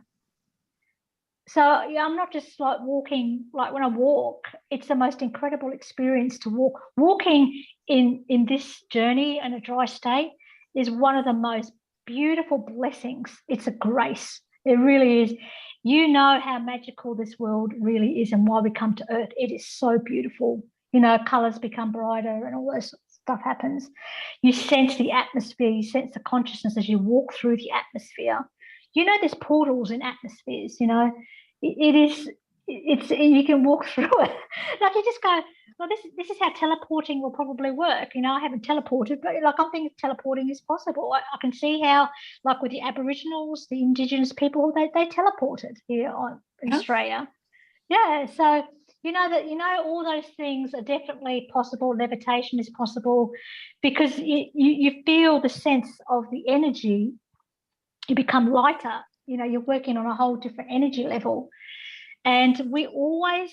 So I'm not just like walking. Like when I walk, it's the most incredible experience to walk. Walking in this journey in a dry state is one of the most beautiful blessings. It's a grace. It really is. You know how magical this world really is and why we come to Earth. It is so beautiful. You know, colours become brighter and all this stuff happens. You sense the atmosphere, you sense the consciousness as you walk through the atmosphere. You know, there's portals in atmospheres, you know. It's you can walk through it. Like you just go, well, this is how teleporting will probably work. You know, I haven't teleported, but like I'm thinking teleporting is possible. I can see how, like with the Aboriginals, the Indigenous people, they teleported here in Australia. Yeah, so you know all those things are definitely possible. Levitation is possible because you feel the sense of the energy. You become lighter. You know, you're working on a whole different energy level. And we always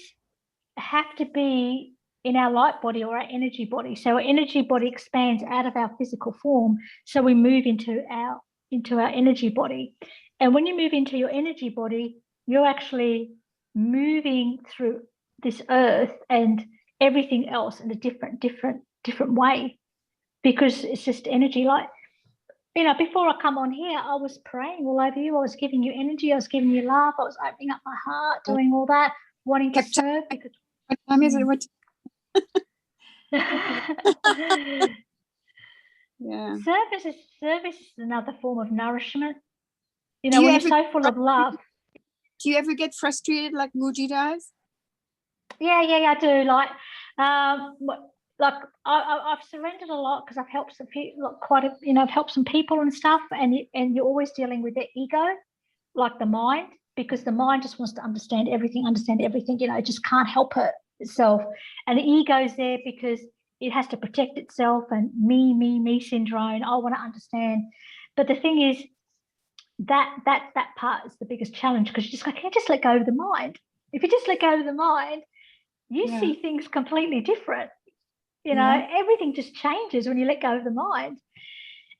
have to be in our light body or our energy body. So our energy body expands out of our physical form. So we move into our energy body. And when you move into your energy body, you're actually moving through this earth and everything else in a different way, because it's just energy. Like, you know, before I come on here, I was praying all over you. I was giving you energy. I was giving you love. I was opening up my heart, doing all that, wanting to serve. Because What time is it? What? Yeah. Service is another form of nourishment. You Do know, you when ever you're so full of love. Do you ever get frustrated like Muji does? Yeah, I do. Like I've surrendered a lot because I've helped some people, I've helped some people and stuff, and you're always dealing with their ego, like the mind, because the mind just wants to understand everything, you know, it just can't help itself. And the ego's there because it has to protect itself, and me syndrome. I want to understand. But the thing is, that part is the biggest challenge, because I can't just let go of the mind. If you just let go of the mind, you see things completely different. You know, everything just changes when you let go of the mind.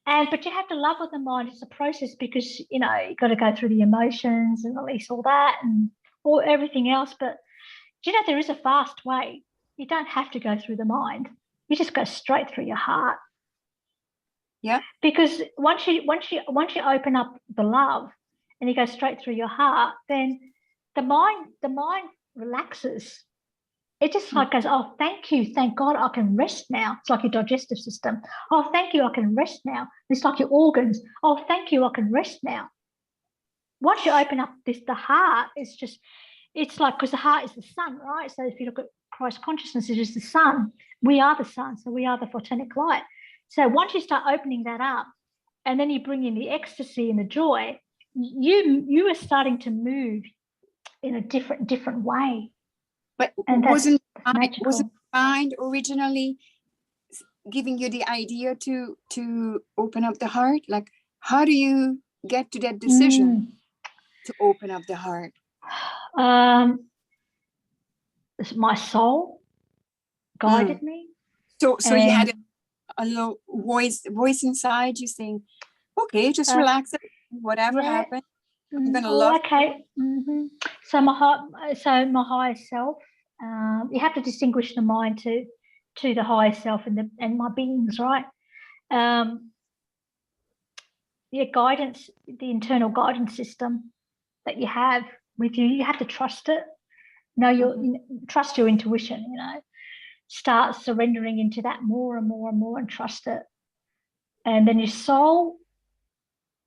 But you have to love with the mind. It's a process, because, you know, you've got to go through the emotions and release all that and everything else. But do you know there is a fast way? You don't have to go through the mind. You just go straight through your heart. Yeah. Because once you open up the love and you go straight through your heart, then the mind relaxes. It just like goes, oh, thank you, thank God, I can rest now. It's like your digestive system. Oh, thank you, I can rest now. It's like your organs. Oh, thank you, I can rest now. Once you open up the heart, it's like, because the heart is the sun, right? So if you look at Christ consciousness, it is the sun. We are the sun, so we are the photonic light. So once you start opening that up, and then you bring in the ecstasy and the joy, you are starting to move in a different way. But wasn't mind originally giving you the idea to open up the heart? Like, how do you get to that decision to open up the heart? My soul guided me. So you had a low voice inside you saying, "Okay, just relax. Whatever happens, I'm gonna love." Okay. So my higher self. You have to distinguish the mind to the higher self and my beings, right? Guidance, the internal guidance system that you have with you. You have to trust it. Trust your intuition. You know, start surrendering into that more and more and more, and trust it. And then your soul,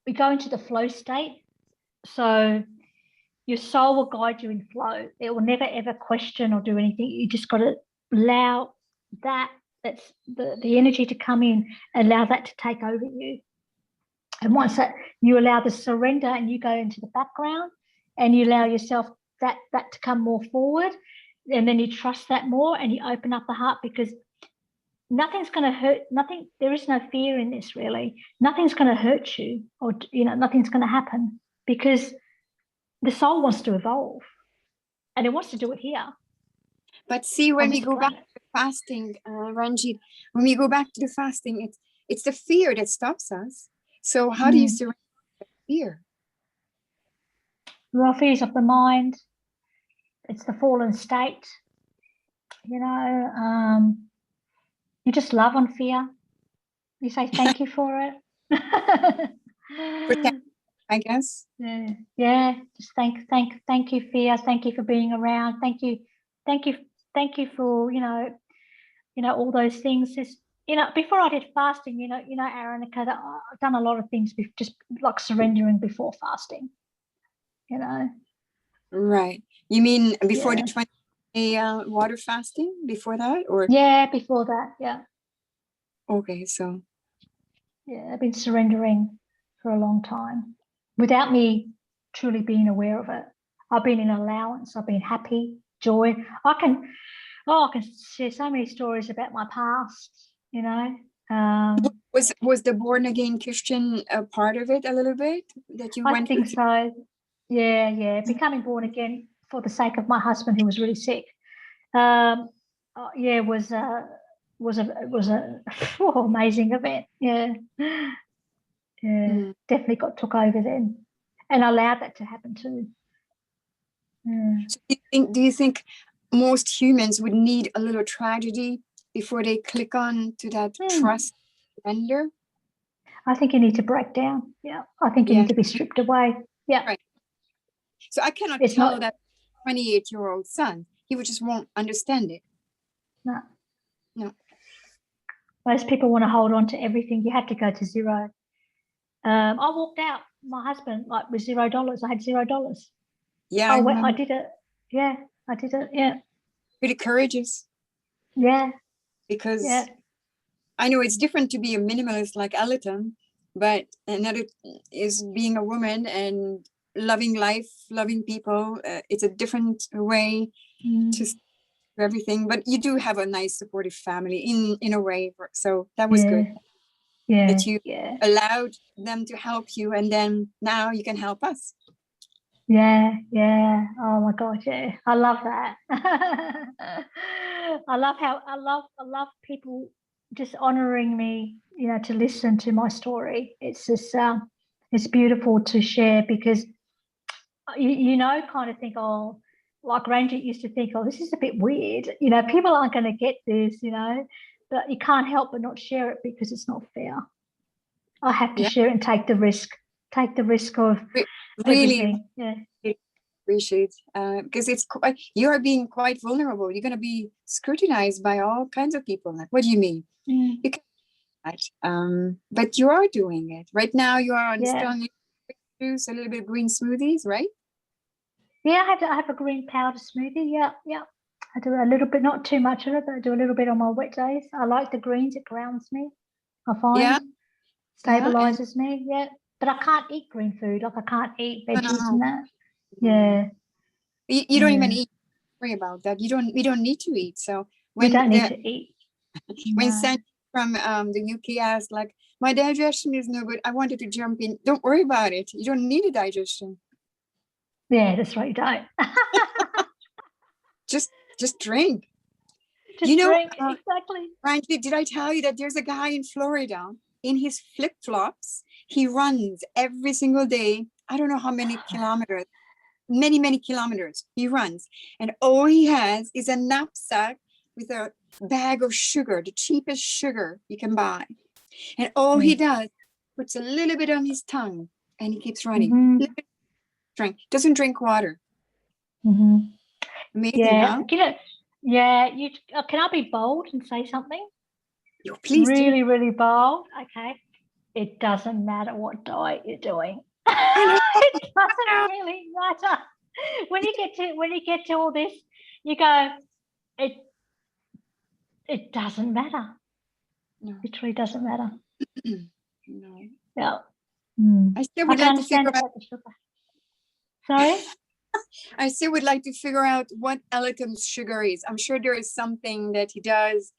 we go into the flow state. So your soul will guide you in flow. It will never ever question or do anything. You just got to allow that's the energy to come in, allow that to take over you. And once that you allow the surrender and you go into the background and you allow yourself that to come more forward, and then you trust that more and you open up the heart, because nothing's going to hurt. There is no fear in this, really. Nothing's going to hurt you, or, you know, nothing's going to happen, because the soul wants to evolve and it wants to do it here. But see, when we go back to fasting, Ranjeet, when we go back to the fasting, it's the fear that stops us. So how do you surrender fear? Raw fears of the mind. It's the fallen state. You know, you just love on fear. You say thank you for it. Protect, I guess. Yeah. Just thank you, Fia. Thank you for being around. Thank you for all those things. Just before I did fasting, Aaron, I've done a lot of things just like surrendering before fasting. Right. You mean before Yeah. the 20-day water fasting? Before that, or Yeah, before that. Yeah. okay, so Yeah, I've been surrendering for a long time without me truly being aware of it. I've been in allowance. I've been happy, joy. I can share so many stories about my past. was the born again Christian a part of it a little bit that you I went think through? so. Yeah. Becoming born again for the sake of my husband who was really sick. Yeah, was a amazing event. Yeah. Definitely took over then, and allowed that to happen too. So do you think most humans would need a little tragedy before they click on to that trust surrender? I think you need to break down. Yeah, I think you need to be stripped away. Yeah, right. So I cannot It's tell not- that 28-year-old son. He just won't understand it. No. No. Most people want to hold on to everything. You have to go to zero. I walked out. My husband with $0. I had $0. Yeah, I did it. Yeah, I did it. Yeah. Pretty courageous. Yeah. Because Yeah. I know it's different to be a minimalist like Elton, but another is being a woman and loving life, loving people. It's a different way to everything, but you do have a nice supportive family in a way. So that was good. Yeah. That you allowed them to help you, and then now you can help us. Yeah. Oh my God, yeah. I love that. I love people just honoring me, to listen to my story. It's just it's beautiful to share because kind of think, oh, like Ranjeet used to think, oh, this is a bit weird. People aren't going to get this, but you can't help but not share it because it's not fair. I have to share it and take the risk of really everything. Yeah. Appreciate because you are being quite vulnerable. You're going to be scrutinized by all kinds of people. Like, what do you mean? You can, but you are doing it right now. You are on juice, a little bit of green smoothies, right? Yeah, I have a green powder smoothie. Yeah. I do a little bit, not too much of it, but I do a little bit on my wet days. I like the greens; it grounds me. I find stabilizes me. Yeah, but I can't eat green food. Like I can't eat veggies and that. Yeah. You don't even eat. Worry about that. We don't need to eat. So we don't need to eat. When Sandy from the UK asked, like, my digestion is no good, I wanted to jump in. Don't worry about it. You don't need a digestion. Yeah, that's right. You don't. just drink. Drink, exactly. Ranjeet, did I tell you that there's a guy in Florida in his flip-flops? He runs every single day. I don't know how many kilometers. Many kilometers he runs, and all he has is a knapsack with a bag of sugar, the cheapest sugar you can buy, and all he does puts a little bit on his tongue and he keeps running. Doesn't drink water. Amazing. Yeah. You can I be bold and say something? Please really really bold. Okay, it doesn't matter what diet you're doing. It doesn't really matter. When you get to all this, you go, it doesn't matter. No. It really doesn't matter. No. Yeah. I still would like to figure out. Sorry? I still would like to figure out what Elton's sugar is. I'm sure there is something that he does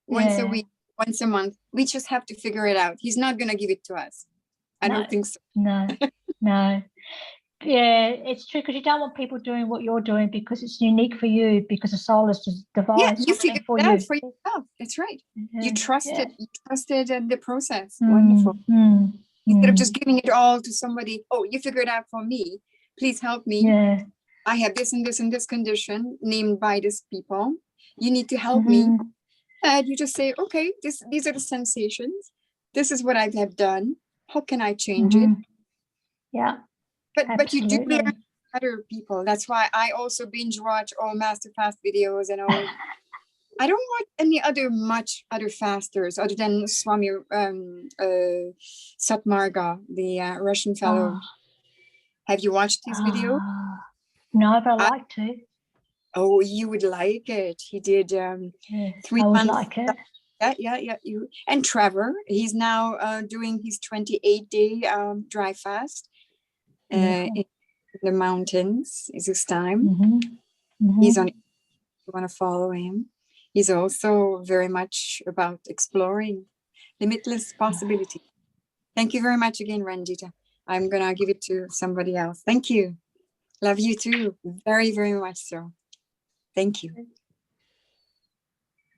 once a week, once a month. We just have to figure it out. He's not going to give it to us. I don't think so. No. Yeah, it's true because you don't want people doing what you're doing because it's unique for you, because the soul is just devised. Yeah, you figured it out for yourself. That's right. You trusted the process. Wonderful. Instead of just giving it all to somebody, oh, you figured it out for me. Please help me. Yeah. I have this and this and this condition named by these people. You need to help me. And you just say, okay, these are the sensations. This is what I have done. how can I change it? Mhm. Yeah, But you do absolutely. learn other people. That's why I also binge watch all master fast videos and all. I don't watch any much other fasters other than Swami Satmarga, the Russian fellow. Oh, Have you watched his video? no, but I'd like to. Oh, you would like it. He did Yes, 3 I would months. like it. Yeah. And Trevor, he's now doing his 28-day dry fast Beautiful. in the mountains. Is his time. Mhm. He's Mhm. on. You want to follow him. He's also very much about exploring limitless possibility. Thank you very much again, Ranjita. I'm gonna give it to somebody else. Thank you. Love you too. Very, very much so. Thank you.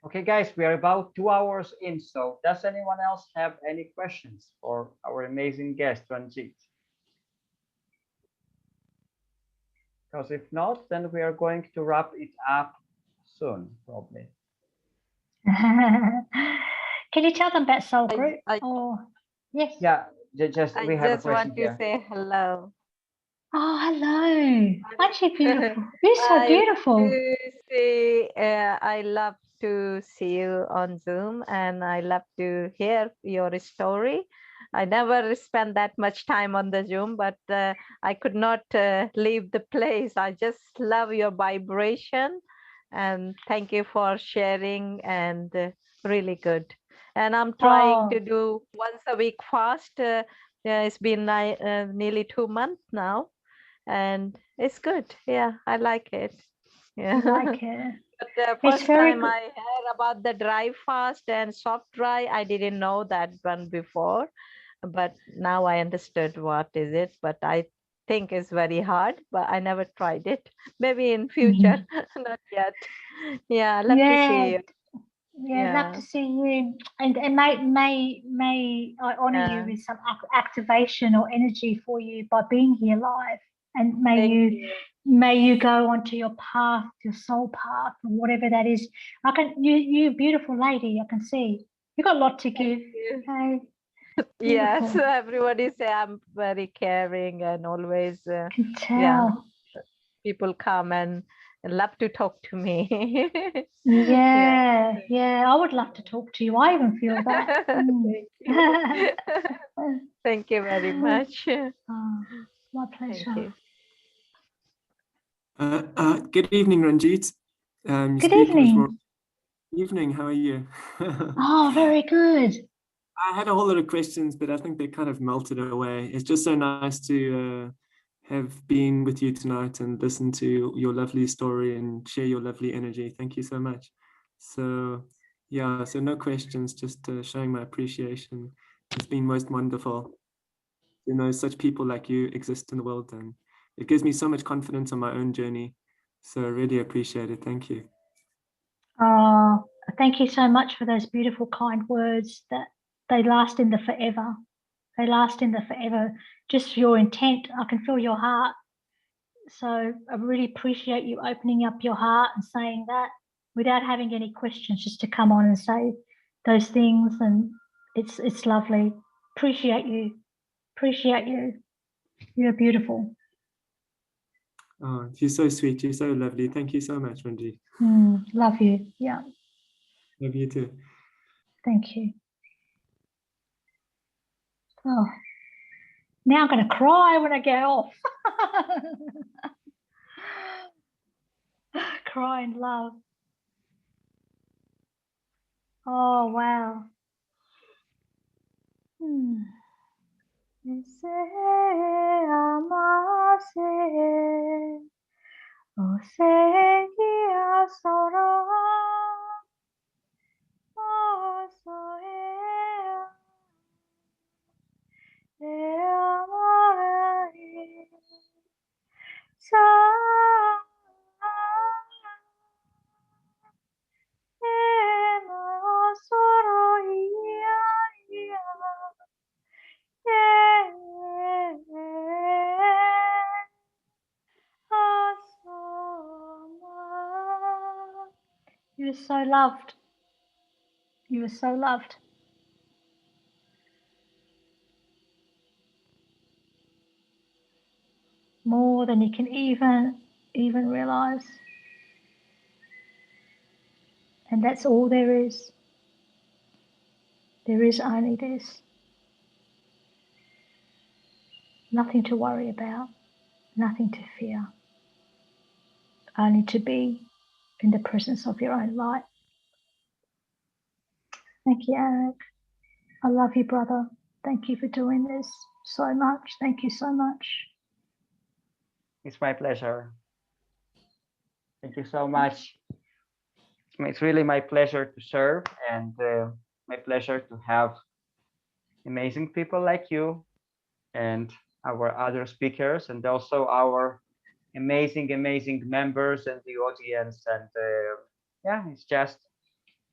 Okay, guys, we are about 2 hours in. So does anyone else have any questions for our amazing guest, Ranjeet? Because if not, then we are going to wrap it up soon, probably. Can you tell them about Soul Group? I Yes. Yeah, just I we have a just question want to here. say hello. Oh, hello. Aren't you beautiful? You're so I love beautiful. to see. I love to see you on Zoom, and I love to hear your story. I never spent that much time on the Zoom, but I could not leave the place. I just love your vibration, and thank you for sharing. And really good. And I'm trying to Oh, do once a week fast. Yeah, it's been nearly 2 months now, and it's good. Yeah, I like it. you Yeah. like it. But the It's first very time good. I heard about the dry fast and soft dry, I didn't know that one before, but now I understood what is it. But I think it's very hard, but I never tried it. Maybe in future, not yet. Yeah, I love to Yeah, see you. yeah, love Yeah, to see you. And may I honor yeah. you with some activation or energy for you by being here live. And Thank you. may you go onto your path, your soul path, or whatever that is. You beautiful lady, I can see. You got a lot to give. you. Okay. Yes, Beautiful. everybody say I'm very caring and always, Can yeah, tell. people come and love to talk to me. Yeah, yeah. I would love to talk to you. I even feel that. Thank you. Thank you very much. Oh, my Thank pleasure. you. Good evening, Ranjeet. You're Good speaking with Roy. evening. Evening, how are you? Oh, very good. I had a whole lot of questions, but I think they kind of melted away. It's just so nice to have been with you tonight and listen to your lovely story and share your lovely energy. Thank you so much. So, yeah, so no questions, just showing my appreciation. It's been most wonderful. You know, such people like you exist in the world, and it gives me so much confidence on my own journey. So I really appreciate it. Thank you. Oh, thank you so much for those beautiful, kind words that they last in the forever. They last in the forever. Just your intent. I can feel your heart. So I really appreciate you opening up your heart and saying that without having any questions, just to come on and say those things. And it's lovely. Appreciate you. Appreciate you. You're beautiful. Oh, you're so sweet. You're so lovely. Thank you so much, Ranjeet. Love you. Yeah. Love you too. Thank you. Oh, now I'm going to cry when I get off. Cry in love. Oh, wow. Ese amase, o seguía solo, o soea, te amaré, You were so loved. You were so loved. more than you can even realize. And that's all there is. There is only this. Nothing to worry about, nothing to fear, only to be in the presence of your own light. Thank you, Arik. I love you, brother. Thank you for doing this so much. Thank you so much. It's my pleasure. Thank you so much. It's really my pleasure to serve, and my pleasure to have amazing people like you and our other speakers, and also our amazing members and the audience. And yeah, it's just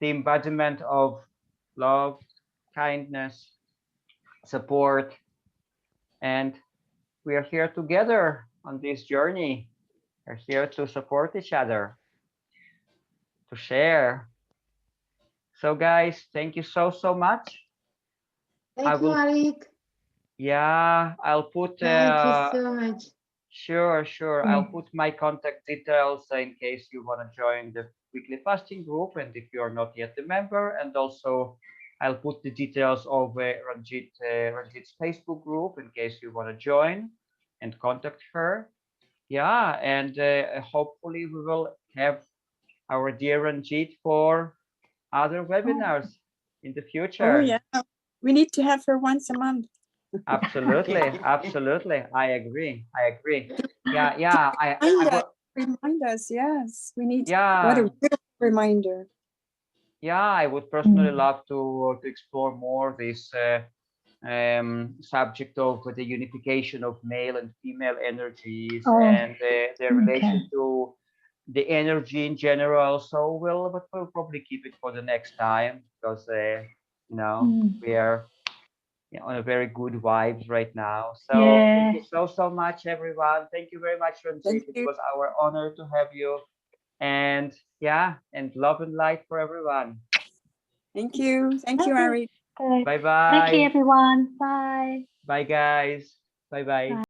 the embodiment of love, kindness, support, and we are here together on this journey. We're here to support each other, to share. So guys, thank you so much. Thank you, Arik. Yeah, I'll put Thank you so much. Sure. I'll put my contact details in case you want to join the weekly fasting group, and if you're not yet a member, and also I'll put the details of Ranjeet's Facebook group in case you want to join and contact her. Yeah, and hopefully we will have our dear Ranjeet for other webinars in the future. Oh yeah, we need to have her once a month. Absolutely. I agree. Yeah. I Remind us, yes, we need. yeah. What a real reminder. Yeah, I would personally love to explore more this subject of the unification of male and female energies and the relation to the energy in general. So we'll probably keep it for the next time, because we are on a very good vibes right now. So thank you so much, everyone. Thank you very much, Ranjeet. It was our honor to have you. And yeah, and love and light for everyone. Thank you, Arik. Bye bye. Thank you, everyone. Bye. Bye, guys. Bye.